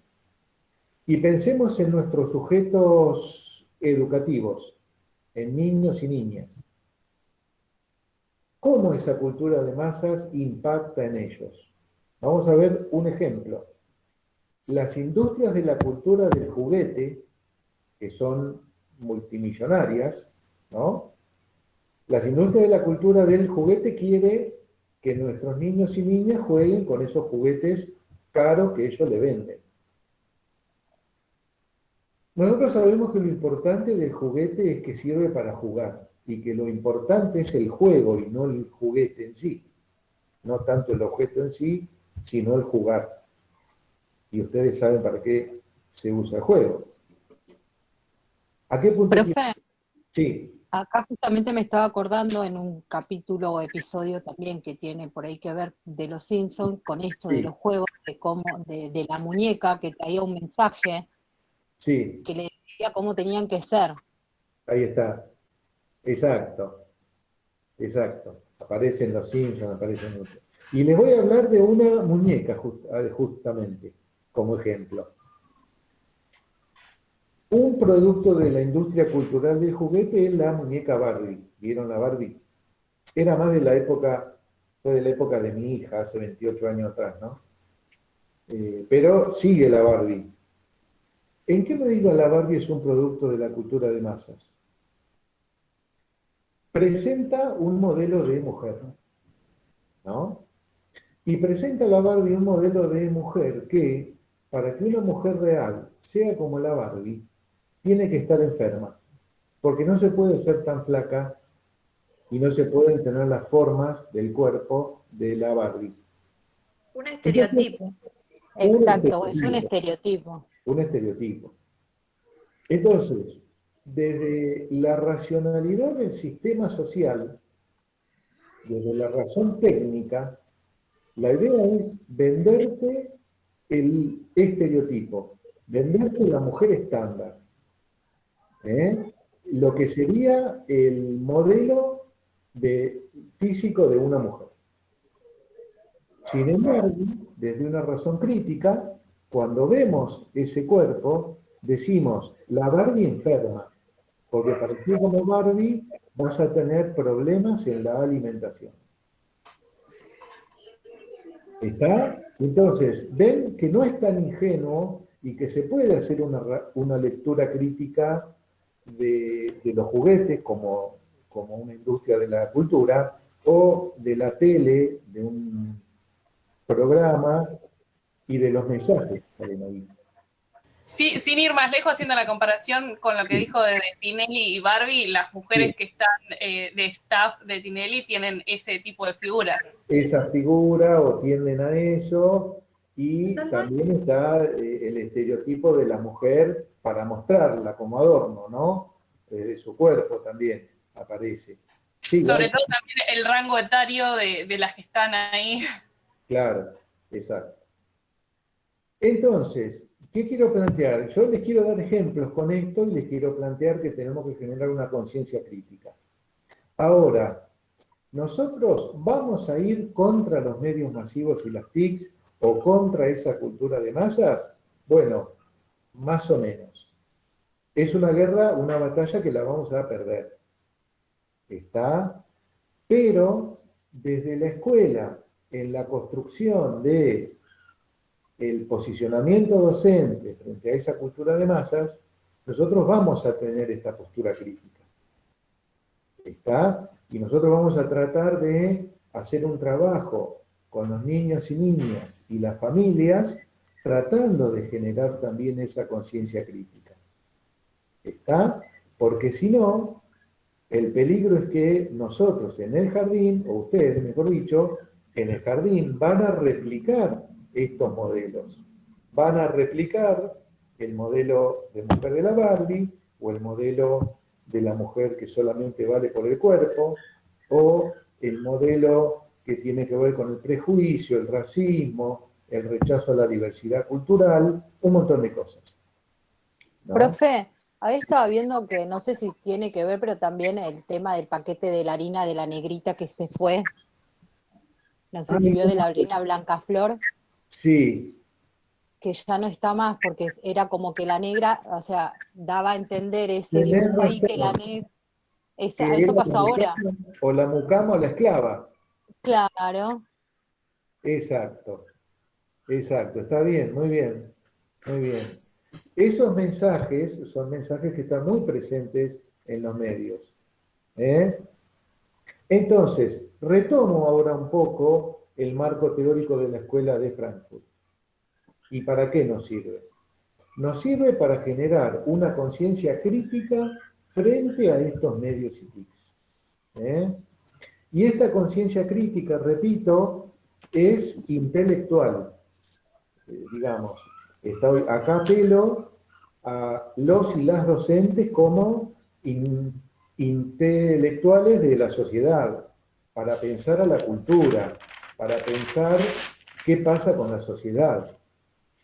Y pensemos en nuestros sujetos educativos, en niños y niñas. ¿Cómo esa cultura de masas impacta en ellos? Vamos a ver un ejemplo. Las industrias de la cultura del juguete, que son multimillonarias, ¿no? Las industrias de la cultura del juguete quiere que nuestros niños y niñas jueguen con esos juguetes caros que ellos le venden. Nosotros sabemos que lo importante del juguete es que sirve para jugar, y que lo importante es el juego y no el juguete en sí. No tanto el objeto en sí, sino el jugar. Y ustedes saben para qué se usa el juego. ¿A qué punto? Profe, Sí. acá justamente me estaba acordando en un capítulo o episodio también que tiene por ahí que ver de los Simpsons con esto de los juegos, de la muñeca que traía un mensaje Sí. que le decía cómo tenían que ser. Ahí está. Exacto. Exacto. Aparecen los Simpsons, aparecen muchos. Y les voy a hablar de una muñeca justamente, como ejemplo. Un producto de la industria cultural del juguete es la muñeca Barbie. ¿Vieron la Barbie? Era más de la época, fue de la época de mi hija, hace 28 años atrás, ¿no? Pero sigue la Barbie. ¿En qué medida la Barbie es un producto de la cultura de masas? Presenta un modelo de mujer, ¿no? Y presenta la Barbie un modelo de mujer que, para que una mujer real sea como la Barbie, tiene que estar enferma, porque no se puede ser tan flaca y no se pueden tener las formas del cuerpo de la Barbie. Un estereotipo. Exacto, es un estereotipo. Un estereotipo. Entonces, desde la racionalidad del sistema social, desde la razón técnica, la idea es venderte el estereotipo, venderte la mujer estándar. Lo que sería el modelo físico de una mujer. Sin embargo, desde una razón crítica, cuando vemos ese cuerpo, decimos, la Barbie enferma, porque para ti como Barbie vas a tener problemas en la alimentación. ¿Está? Entonces, ven que no es tan ingenuo y que se puede hacer una lectura crítica de los juguetes como una industria de la cultura, o de la tele, de un programa, y de los mensajes que salen ahí. Sí, sin ir más lejos, haciendo la comparación con lo que dijo de Tinelli y Barbie, las mujeres que están de staff de Tinelli tienen ese tipo de figura. Esa figura, o tienden a eso, y también está el estereotipo de la mujer para mostrarla como adorno, ¿no? De su cuerpo también aparece. Sí, sobre todo también el rango etario de las que están ahí. Claro, exacto. Entonces, ¿qué quiero plantear? Yo les quiero dar ejemplos con esto y les quiero plantear que tenemos que generar una conciencia crítica. Ahora, ¿nosotros vamos a ir contra los medios masivos y las TICs o contra esa cultura de masas? Bueno, más o menos. Es una guerra, una batalla que la vamos a perder. ¿Está? Pero desde la escuela, en la construcción de el posicionamiento docente frente a esa cultura de masas, nosotros vamos a tener esta postura crítica. ¿Está? Y nosotros vamos a tratar de hacer un trabajo con los niños y niñas y las familias, tratando de generar también esa conciencia crítica. ¿Está? Porque si no, el peligro es que nosotros en el jardín, o ustedes, mejor dicho, en el jardín van a replicar estos modelos. Van a replicar el modelo de mujer de la Barbie, o el modelo de la mujer que solamente vale por el cuerpo, o el modelo que tiene que ver con el prejuicio, el racismo, el rechazo a la diversidad cultural, un montón de cosas, ¿no? Profe, ahí estaba viendo que no sé si tiene que ver, pero también el tema del paquete de la harina de la negrita que se fue. No sé si vio de la harina Blancaflor. Sí. Que ya no está más, porque era como que la negra, o sea, daba a entender ese dibujo ahí que la negra... Eso pasa ahora. O la mucama o la esclava. Claro. Exacto, exacto, está bien, muy bien, muy bien. Esos mensajes son mensajes que están muy presentes en los medios. Entonces, retomo ahora un poco el marco teórico de la Escuela de Frankfurt. ¿Y para qué nos sirve? Nos sirve para generar una conciencia crítica frente a estos medios y TICs. Y esta conciencia crítica, repito, es intelectual. Digamos, acá apelo a los y las docentes como intelectuales de la sociedad, para pensar a la cultura, para pensar qué pasa con la sociedad.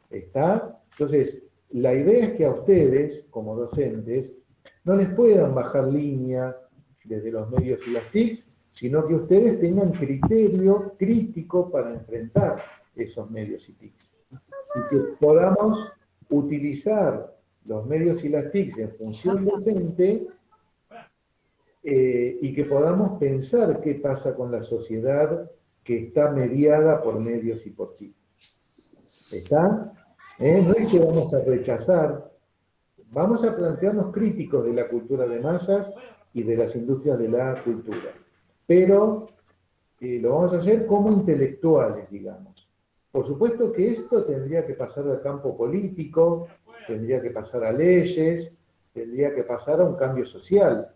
¿Está? Entonces, la idea es que a ustedes, como docentes, no les puedan bajar línea desde los medios y las TICs, sino que ustedes tengan criterio crítico para enfrentar esos medios y TICs. Y que podamos utilizar los medios y las TICs en función docente, y que podamos pensar qué pasa con la sociedad que está mediada por medios y por TICs. ¿Está? No es que vamos a rechazar, vamos a plantearnos críticos de la cultura de masas y de las industrias de la cultura, pero lo vamos a hacer como intelectuales, digamos. Por supuesto que esto tendría que pasar al campo político, tendría que pasar a leyes, tendría que pasar a un cambio social,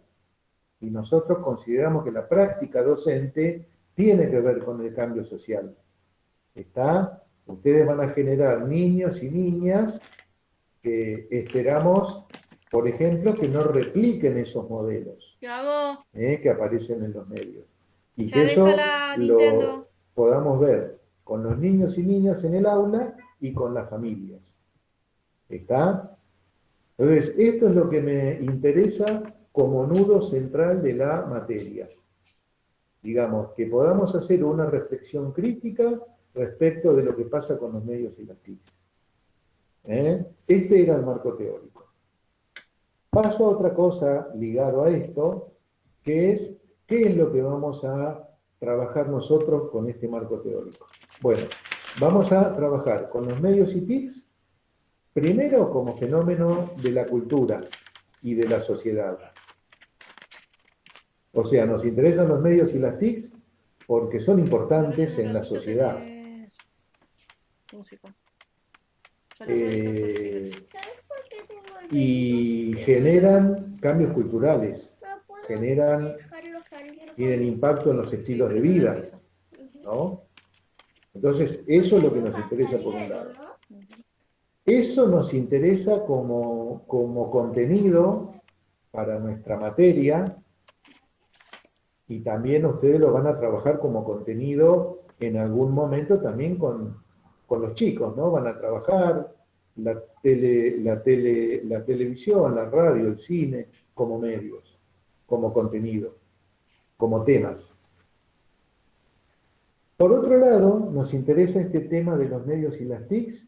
y nosotros consideramos que la práctica docente tiene que ver con el cambio social. ¿Está? Ustedes van a generar niños y niñas que esperamos, por ejemplo, que no repliquen esos modelos que aparecen en los medios. Y que eso lo podamos ver con los niños y niñas en el aula y con las familias. ¿Está? Entonces, esto es lo que me interesa como nudo central de la materia. Digamos, que podamos hacer una reflexión crítica respecto de lo que pasa con los medios y las TICs. Este era el marco teórico. Paso a otra cosa ligado a esto, que es, ¿qué es lo que vamos a trabajar nosotros con este marco teórico? Bueno, vamos a trabajar con los medios y TICs Primero, como fenómeno de la cultura y de la sociedad. O sea, nos interesan los medios y las TICs porque son importantes en la sociedad. Y generan cambios culturales, tienen impacto en los estilos de vida, ¿no? Entonces, eso es lo que nos interesa por un lado. Eso nos interesa como contenido para nuestra materia, y también ustedes lo van a trabajar como contenido en algún momento también con los chicos, ¿no? Van a trabajar la televisión, la radio, el cine, como medios, como contenido, como temas. Por otro lado, nos interesa este tema de los medios y las TICs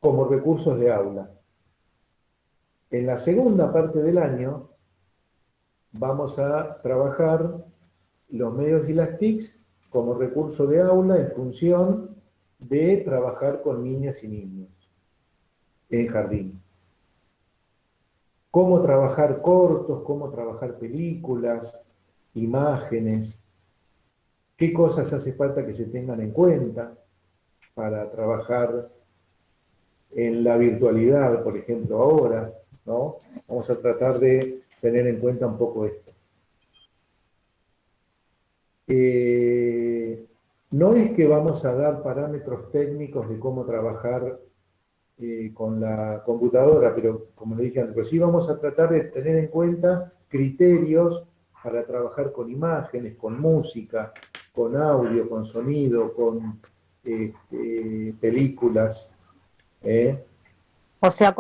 como recursos de aula. En la segunda parte del año vamos a trabajar los medios y las TICs como recurso de aula en función de trabajar con niñas y niños en jardín. Cómo trabajar cortos, cómo trabajar películas, imágenes, qué cosas hace falta que se tengan en cuenta para trabajar en la virtualidad, por ejemplo, ahora, ¿no? Vamos a tratar de tener en cuenta un poco esto. No es que vamos a dar parámetros técnicos de cómo trabajar con la computadora, pero como le dije antes, pero sí vamos a tratar de tener en cuenta criterios para trabajar con imágenes, con música, con audio, con sonido, con películas. O sea,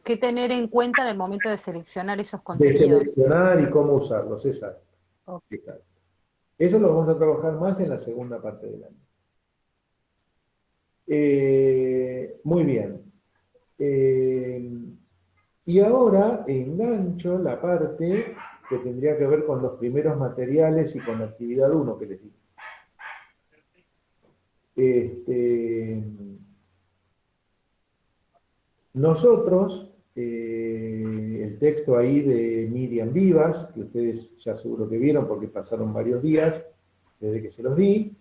¿qué tener en cuenta en el momento de seleccionar esos De contenidos? seleccionar y cómo usarlos, exacto. Okay. Exacto. Eso lo vamos a trabajar más en la segunda parte del año. Muy bien. Y ahora engancho la parte que tendría que ver con los primeros materiales y con la actividad 1 que les dije. Nosotros, el texto ahí de Miriam Vivas, que ustedes ya seguro que vieron porque pasaron varios días desde que se los di,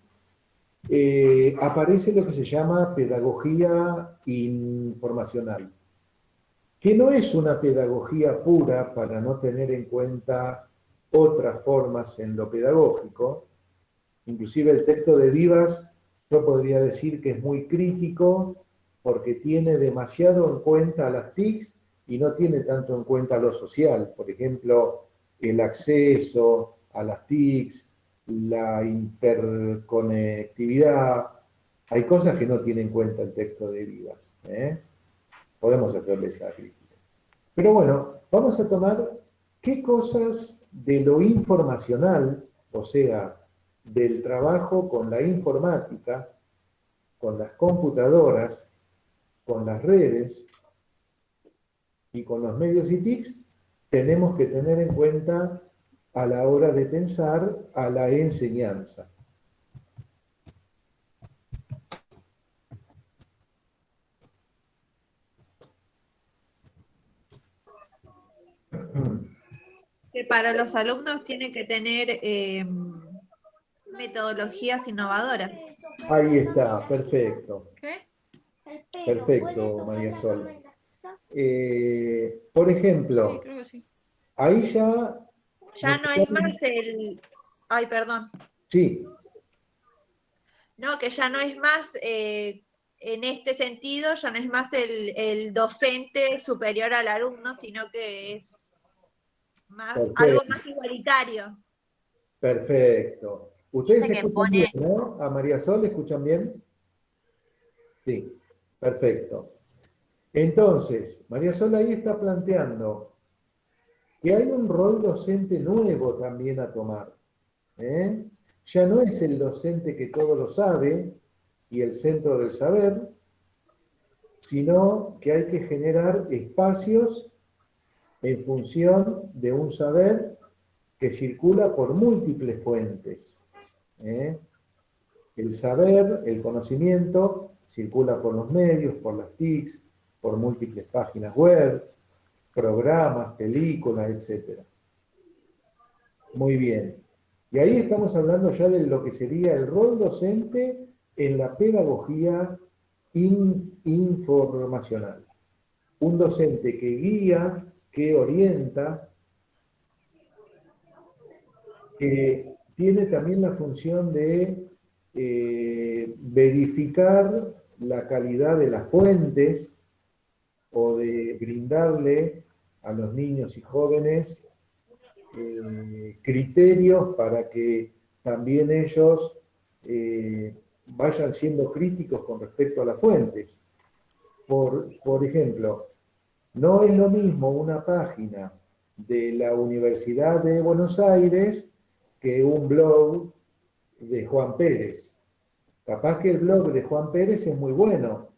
aparece lo que se llama pedagogía informacional, que no es una pedagogía pura para no tener en cuenta otras formas en lo pedagógico. Inclusive el texto de Vivas, yo podría decir que es muy crítico porque tiene demasiado en cuenta a las TICs y no tiene tanto en cuenta lo social. Por ejemplo, el acceso a las TICs, la interconectividad. Hay cosas que no tiene en cuenta el texto de Vivas. Podemos hacerle esa crítica. Pero bueno, vamos a tomar qué cosas de lo informacional, o sea, del trabajo con la informática, con las computadoras, con las redes y con los medios y TICs, tenemos que tener en cuenta a la hora de pensar a la enseñanza. Que para los alumnos tiene que tener metodologías innovadoras. Ahí está, perfecto. ¿Qué? Perfecto, María Sol. Por ejemplo, Sí, creo que sí. ahí ya... Ya no es más el... Ay, perdón. Sí, No, que ya no es más, en este sentido, ya no es más el docente superior al alumno, sino que es más algo más igualitario. perfecto. ¿Ustedes Dice que escuchan pone- bien, no? ¿A María Sol escuchan bien? Sí, perfecto. Entonces, María Sol ahí está planteando que hay un rol docente nuevo también a tomar. Ya no es el docente que todo lo sabe y el centro del saber, sino que hay que generar espacios en función de un saber que circula por múltiples fuentes. El saber, el conocimiento, circula por los medios, por las TICs, por múltiples páginas web, programas, películas, etc. Muy bien. Y ahí estamos hablando ya de lo que sería el rol docente en la pedagogía informacional. Un docente que guía, que orienta, que tiene también la función de verificar la calidad de las fuentes o de brindarle a los niños y jóvenes criterios para que también ellos vayan siendo críticos con respecto a las fuentes. Por ejemplo, no es lo mismo una página de la Universidad de Buenos Aires que un blog de Juan Pérez. Capaz que el blog de Juan Pérez es muy bueno,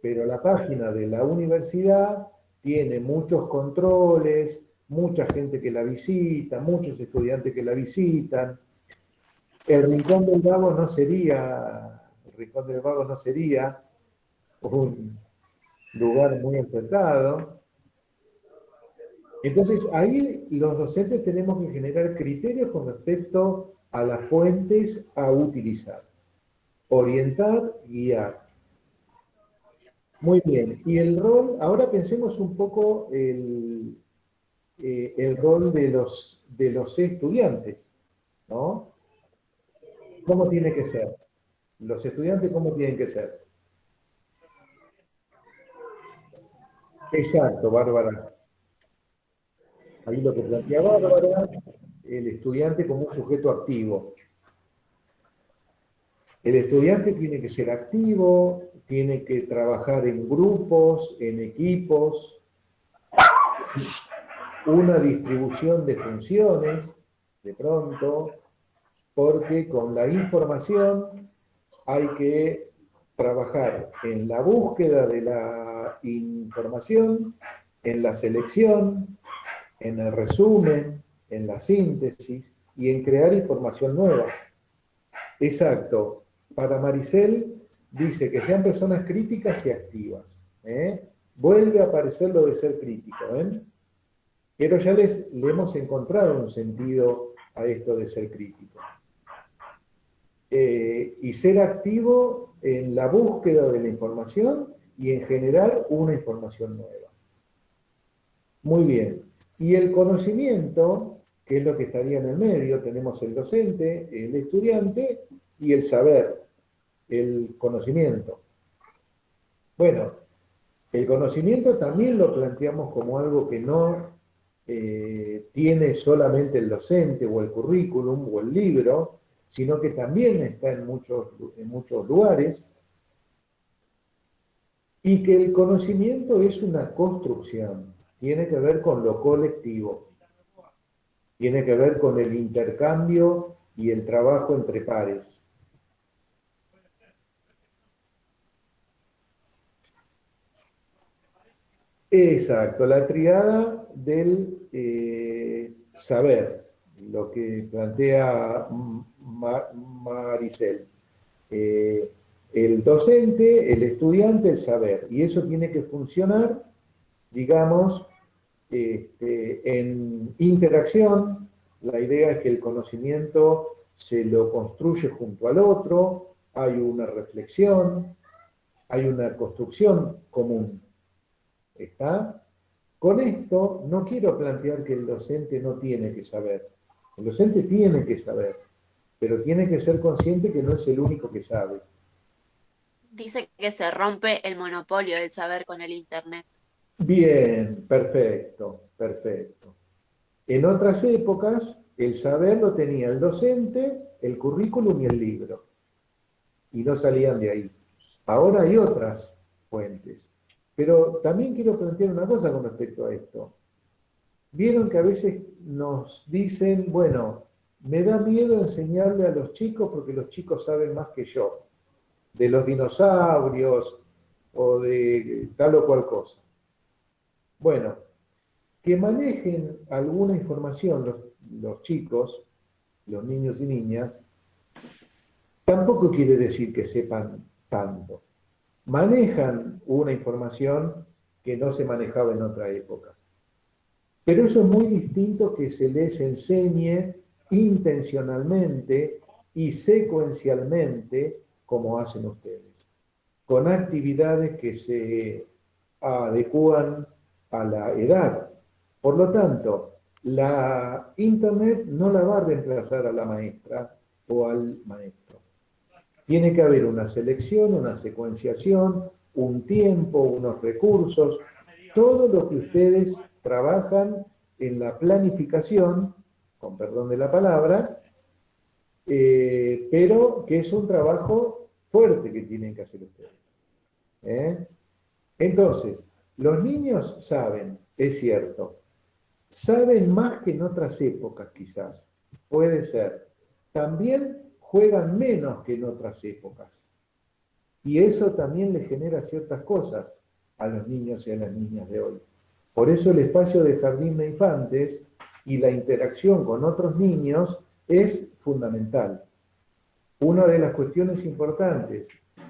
pero la página de la universidad tiene muchos controles, mucha gente que la visita, muchos estudiantes que la visitan. El Rincón del Vago no sería un lugar muy acertado. Entonces, ahí los docentes tenemos que generar criterios con respecto a las fuentes a utilizar. Orientar, guiar. Muy bien. Y el rol, ahora pensemos un poco el rol de los estudiantes, ¿no? ¿Cómo tiene que ser? Los estudiantes, ¿cómo tienen que ser? Exacto, Bárbara. Ahí lo que plantea Bárbara, el estudiante como un sujeto activo. El estudiante tiene que ser activo, tiene que trabajar en grupos, en equipos, una distribución de funciones, de pronto, porque con la información hay que trabajar en la búsqueda de la información, en la selección, en el resumen, en la síntesis y en crear información nueva. Exacto. Para Maricel dice que sean personas críticas y activas. Vuelve a aparecer lo de ser crítico. Pero ya le hemos encontrado un sentido a esto de ser crítico. Y ser activo en la búsqueda de la información y en generar una información nueva. Muy bien. Y el conocimiento, que es lo que estaría en el medio, tenemos el docente, el estudiante y el saber, el conocimiento. Bueno, el conocimiento también lo planteamos como algo que no tiene solamente el docente o el currículum o el libro, sino que también está en muchos lugares, y que el conocimiento es una construcción, tiene que ver con lo colectivo, tiene que ver con el intercambio y el trabajo entre pares. Exacto, la triada del saber, lo que plantea Maricel. El docente, el estudiante, el saber. Y eso tiene que funcionar, digamos, en interacción. La idea es que el conocimiento se lo construye junto al otro, hay una reflexión, hay una construcción común. ¿Está? Con esto no quiero plantear que el docente no tiene que saber. El docente tiene que saber, pero tiene que ser consciente que no es el único que sabe. Dice que se rompe el monopolio del saber con el Internet. Bien, perfecto, perfecto. En otras épocas, el saber lo tenía el docente, el currículum y el libro. Y no salían de ahí. Ahora hay otras fuentes. Pero también quiero plantear una cosa con respecto a esto. Vieron que a veces nos dicen, bueno, me da miedo enseñarle a los chicos porque los chicos saben más que yo, de los dinosaurios o de tal o cual cosa. Bueno, que manejen alguna información los chicos, los niños y niñas, tampoco quiere decir que sepan tanto. manejan una información que no se manejaba en otra época. Pero eso es muy distinto que se les enseñe intencionalmente y secuencialmente como hacen ustedes, con actividades que se adecúan a la edad. Por lo tanto, la Internet no la va a reemplazar a la maestra o al maestro. Tiene que haber una selección, una secuenciación, un tiempo, unos recursos, todo lo que ustedes trabajan en la planificación, con perdón de la palabra, pero que es un trabajo fuerte que tienen que hacer ustedes. Entonces, los niños saben, es cierto, saben más que en otras épocas quizás, puede ser. También juegan menos que en otras épocas. Y eso también les genera ciertas cosas a los niños y a las niñas de hoy. Por eso el espacio de jardín de infantes y la interacción con otros niños es fundamental. Una de las cuestiones importantes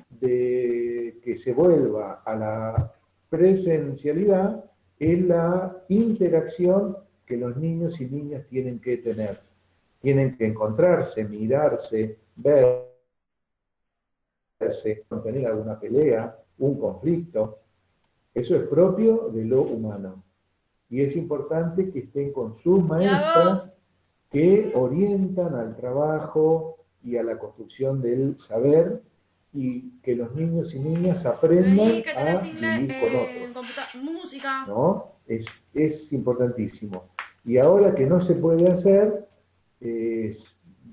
de que se vuelva a la presencialidad es la interacción que los niños y niñas tienen que tener. Tienen que encontrarse, mirarse, verse, tener alguna pelea, un conflicto. Eso es propio de lo humano. Y es importante que estén con sus maestras que orientan al trabajo y a la construcción del saber y que los niños y niñas aprendan a vivir con otros. ¿No? Es importantísimo. Y ahora que no se puede hacer,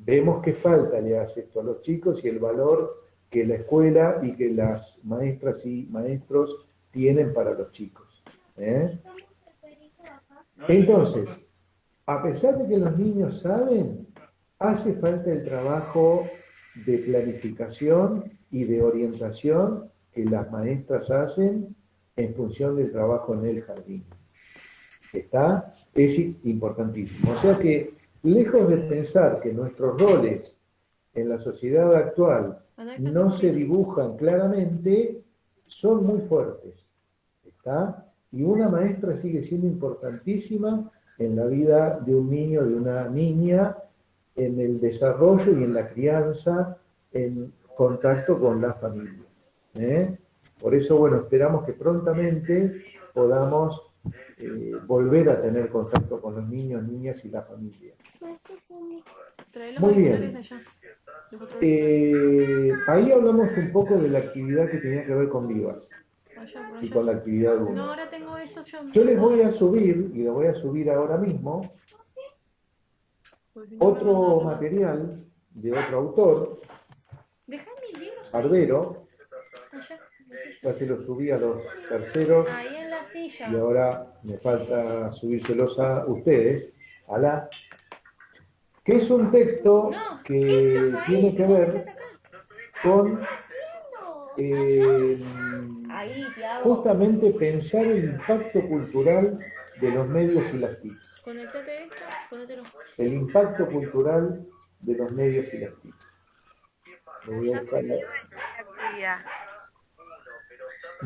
vemos qué falta le hace esto a los chicos y el valor que la escuela y que las maestras y maestros tienen para los chicos. Entonces, a pesar de que los niños saben, hace falta el trabajo de planificación y de orientación que las maestras hacen en función del trabajo en el jardín. ¿Está? Es importantísimo. O sea que, lejos de pensar que nuestros roles en la sociedad actual no se dibujan claramente, son muy fuertes. ¿Está? Y una maestra sigue siendo importantísima en la vida de un niño, de una niña, en el desarrollo y en la crianza, en contacto con las familias. Por eso, bueno, esperamos que prontamente podamos volver a tener contacto con los niños, niñas y las familias. Muy bien. Ahí hablamos un poco de la actividad que tenía que ver con Vivas y con la actividad 1. No, ahora tengo esto yo les voy a subir, y lo voy a subir ahora mismo, otro material de otro autor, Barbero. Ya se los subí a los terceros Ahí en la silla. y ahora me falta subírselos a ustedes, que es un texto que tiene que ver con justamente pensar el impacto cultural de los medios y las TICs. Conéctate esto, ponételo. El impacto cultural de los medios y las TICs. Lo voy a buscar.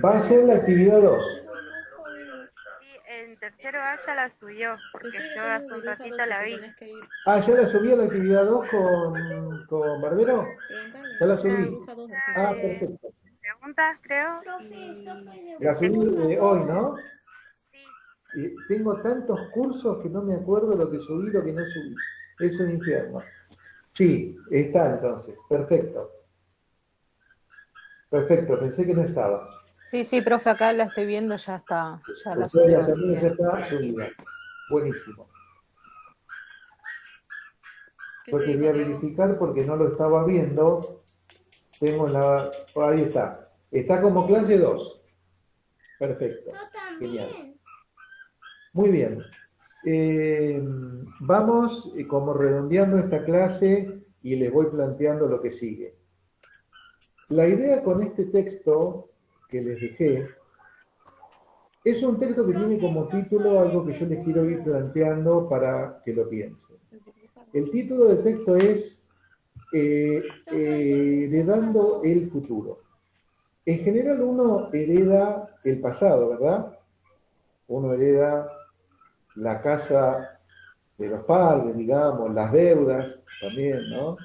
Va a ser la actividad 2. Sí, en tercero A ya la subió, porque yo hace un ratito la vi. Ah, ¿ya la subí a la actividad 2 con Barbero? ¿Ya la subí? Ah, perfecto. Preguntas, creo. La subí hoy, ¿no? Y tengo tantos cursos que no me acuerdo lo que subí, lo que no subí. Es un infierno. Sí, está entonces. Perfecto. Perfecto, pensé que no estaba. Sí, sí, profe, acá la estoy viendo, ya está. Ya la Ustedes subieron. también ya está subida. Buenísimo. Yo quería verificar porque no lo estaba viendo. Tengo la... Ahí está. Está como clase 2. Perfecto. Genial. Muy bien. Vamos como redondeando esta clase y les voy planteando lo que sigue. La idea con este texto que les dejé es un texto que tiene como título algo que yo les quiero ir planteando para que lo piensen. El título del texto es Heredando el futuro. En general uno hereda el pasado, ¿verdad? Uno hereda la casa de los padres, digamos, las deudas también, ¿no?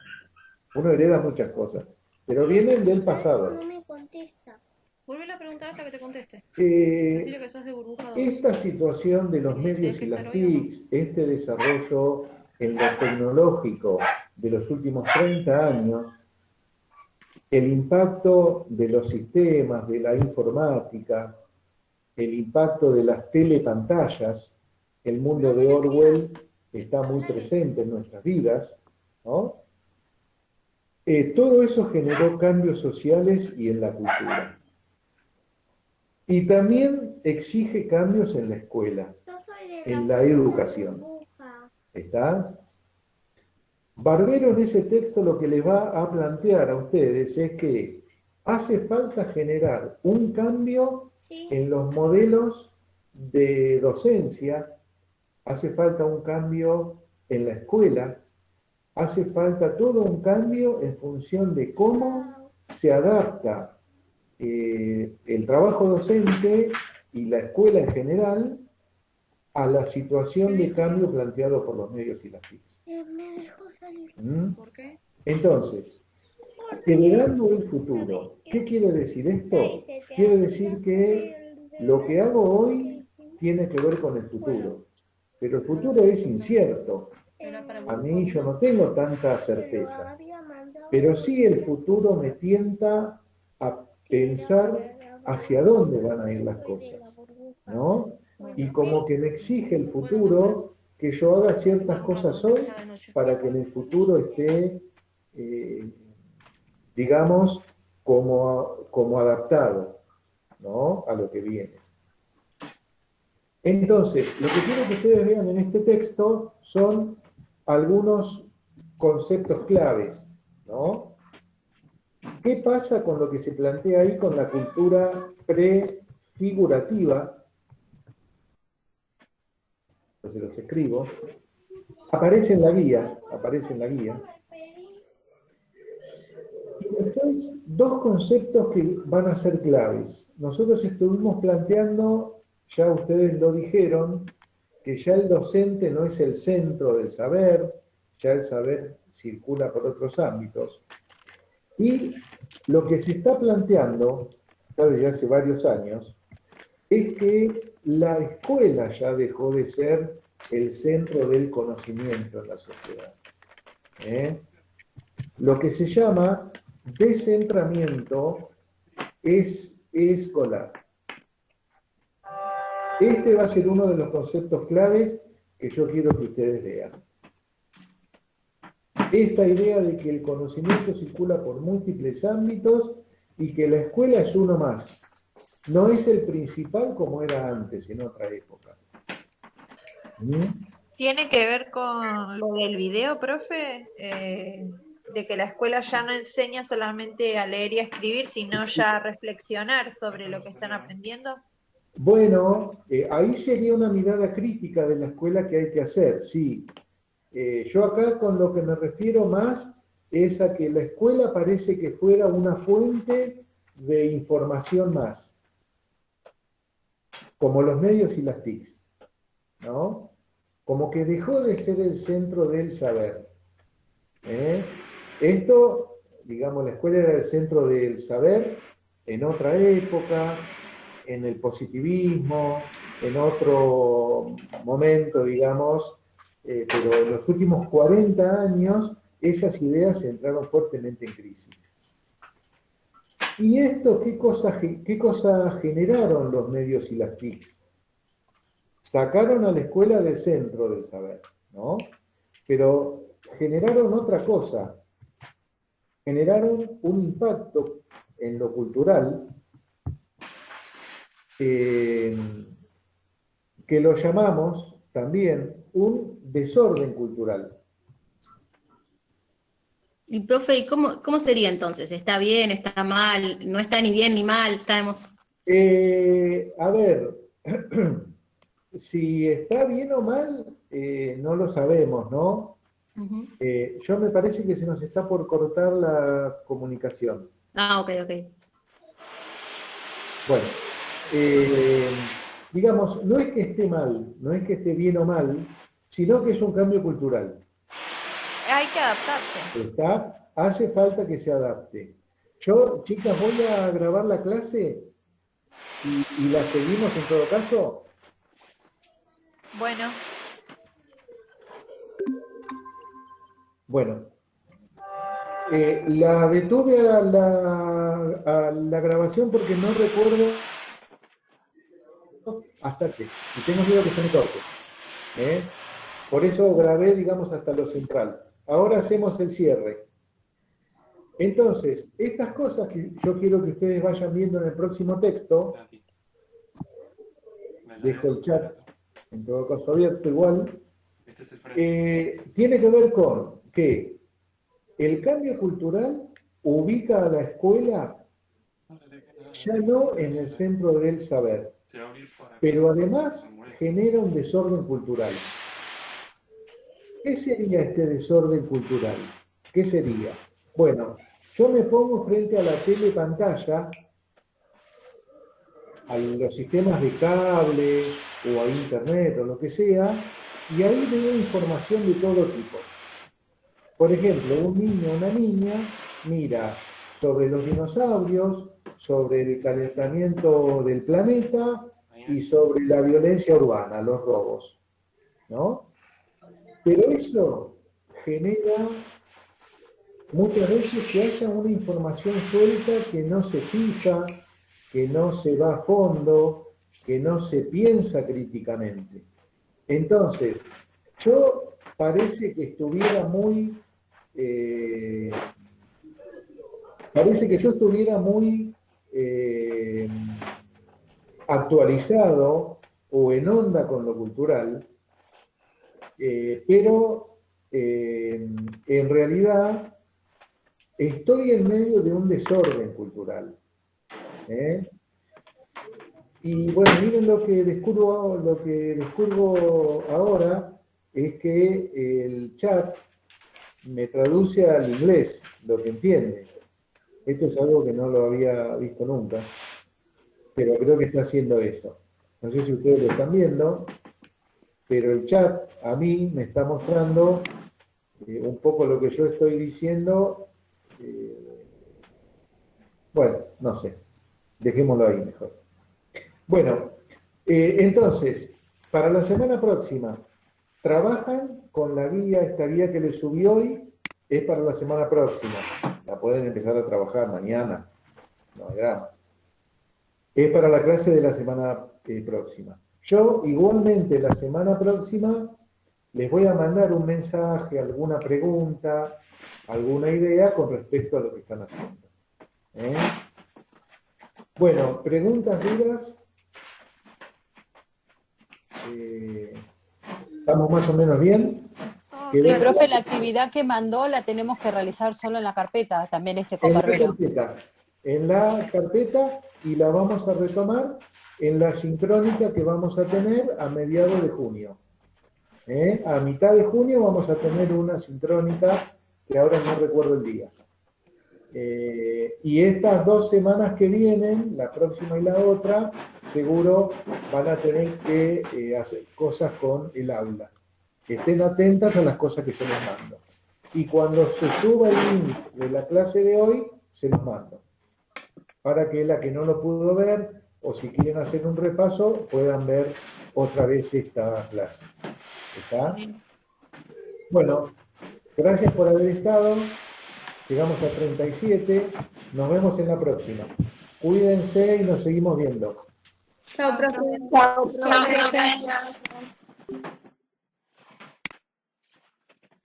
Uno hereda muchas cosas, pero vienen del pasado. No me contesta. Vuelve a preguntar hasta que te conteste. Eh, Decirle que sos de burbuja 2. Esta situación de los Sí, medios ¿tenés y que las estar hoy o no? TICs, este desarrollo en lo tecnológico de los últimos 30 años, el impacto de los sistemas, de la informática, el impacto de las telepantallas, el mundo de Orwell está muy presente en nuestras vidas, ¿no? Todo eso generó cambios sociales y en la cultura. Y también exige cambios en la escuela, en la educación. ¿Está? Barbero en ese texto lo que les va a plantear a ustedes es que hace falta generar un cambio en los modelos de docencia, hace falta un cambio en la escuela, hace falta todo un cambio en función de cómo se adapta el trabajo docente y la escuela en general a la situación de cambio planteado por los medios y las TICs. Me dejó salir. ¿Por qué? Entonces, heredando el futuro, ¿qué quiere decir esto? Quiere decir que lo que hago hoy tiene que ver con el futuro, pero el futuro es incierto. A mí yo no tengo tanta certeza, pero sí el futuro me tienta a pensar hacia dónde van a ir las cosas, ¿no? Y como que me exige el futuro que yo haga ciertas cosas hoy para que en el futuro esté, digamos, como adaptado, ¿no? A lo que viene. Entonces, lo que quiero que ustedes vean en este texto son algunos conceptos claves, ¿no? ¿Qué pasa con lo que se plantea ahí con la cultura prefigurativa? Entonces los escribo. Aparece en la guía. Y después, dos conceptos que van a ser claves. Nosotros estuvimos planteando, ya ustedes lo dijeron, que ya el docente no es el centro del saber, ya el saber circula por otros ámbitos. Y lo que se está planteando, ya hace varios años, es que la escuela ya dejó de ser el centro del conocimiento en la sociedad. Lo que se llama descentramiento escolar. Este va a ser uno de los conceptos claves que yo quiero que ustedes vean. Esta idea de que el conocimiento circula por múltiples ámbitos y que la escuela es uno más. No es el principal como era antes, en otra época. ¿Tiene que ver con lo del video, profe? De que la escuela ya no enseña solamente a leer y a escribir, sino ya a reflexionar sobre lo que están aprendiendo. Bueno, ahí sería una mirada crítica de la escuela que hay que hacer, sí. Yo acá con lo que me refiero más es a que la escuela parece que fuera una fuente de información más, como los medios y las TICs, ¿no? Como que dejó de ser el centro del saber. Esto, digamos, la escuela era el centro del saber en otra época, en el positivismo, en otro momento, digamos, pero en los últimos 40 años esas ideas entraron fuertemente en crisis. ¿Y esto qué cosa generaron los medios y las TICs? Sacaron a la escuela del centro del saber, ¿no? Pero generaron otra cosa. Generaron un impacto en lo cultural que lo llamamos también un desorden cultural. Y profe, ¿y cómo sería entonces? ¿Está bien, está mal, no está ni bien ni mal? Estamos... A ver, si está bien o mal, no lo sabemos, ¿no? Yo me parece que se nos está por cortar la comunicación. Ah, ok. Bueno, digamos, no es que esté mal, no es que esté bien o mal, sino que es un cambio cultural. Hay que adaptarse. Hace falta que se adapte. Yo, chicas, voy a grabar la clase y la seguimos en todo caso. Bueno. Bueno. La detuve a la grabación porque no recuerdo hasta el y tengo miedo que se me corte. Por eso grabé, digamos, hasta lo central. Ahora hacemos el cierre. Entonces, estas cosas que yo quiero que ustedes vayan viendo en el próximo texto, dejo el chat en todo caso abierto igual, tiene que ver con que el cambio cultural ubica a la escuela ya no en el centro del saber, pero además genera un desorden cultural. ¿Qué sería este desorden cultural? ¿Qué sería? Bueno, yo me pongo frente a la telepantalla, a los sistemas de cable o a internet o lo que sea, y ahí veo información de todo tipo. Por ejemplo, un niño o una niña mira sobre los dinosaurios, sobre el calentamiento del planeta y sobre la violencia urbana, los robos, ¿no? Pero eso genera muchas veces que haya una información suelta que no se fija, que no se va a fondo, que no se piensa críticamente. Entonces, yo parece que estuviera muy... parece que yo estuviera muy actualizado o en onda con lo cultural, pero en realidad estoy en medio de un desorden cultural. Y bueno, miren lo que descubro ahora es que el chat me traduce al inglés lo que entiende. Esto es algo que no lo había visto nunca, pero creo que está haciendo eso. No sé si ustedes lo están viendo, pero el chat a mí me está mostrando un poco lo que yo estoy diciendo. Bueno, no sé, dejémoslo ahí mejor. Bueno, entonces, para la semana próxima, trabajan con la guía, esta guía que les subí hoy, es para la semana próxima. La pueden empezar a trabajar mañana, no hay drama. Es para la clase de la semana próxima. Yo, igualmente, la semana próxima, les voy a mandar un mensaje, alguna pregunta, alguna idea con respecto a lo que están haciendo. Bueno, preguntas, dudas. ¿Estamos más o menos bien? Sí, profe, la actividad que mandó la tenemos que realizar solo en la carpeta, también con Barbero. En la carpeta, y la vamos a retomar en la sincrónica que vamos a tener a mediados de junio. A mitad de junio vamos a tener una sincrónica que ahora no recuerdo el día. Y estas 2 semanas que vienen, la próxima y la otra, seguro van a tener que hacer cosas con el aula. Estén atentas a las cosas que yo les mando. Y cuando se suba el link de la clase de hoy, se los mando. Para que la que no lo pudo ver, o si quieren hacer un repaso, puedan ver otra vez esta clase. ¿Está? Bueno, gracias por haber estado. Llegamos a 37. Nos vemos en la próxima. Cuídense y nos seguimos viendo. Chao, profe. Chao, profe.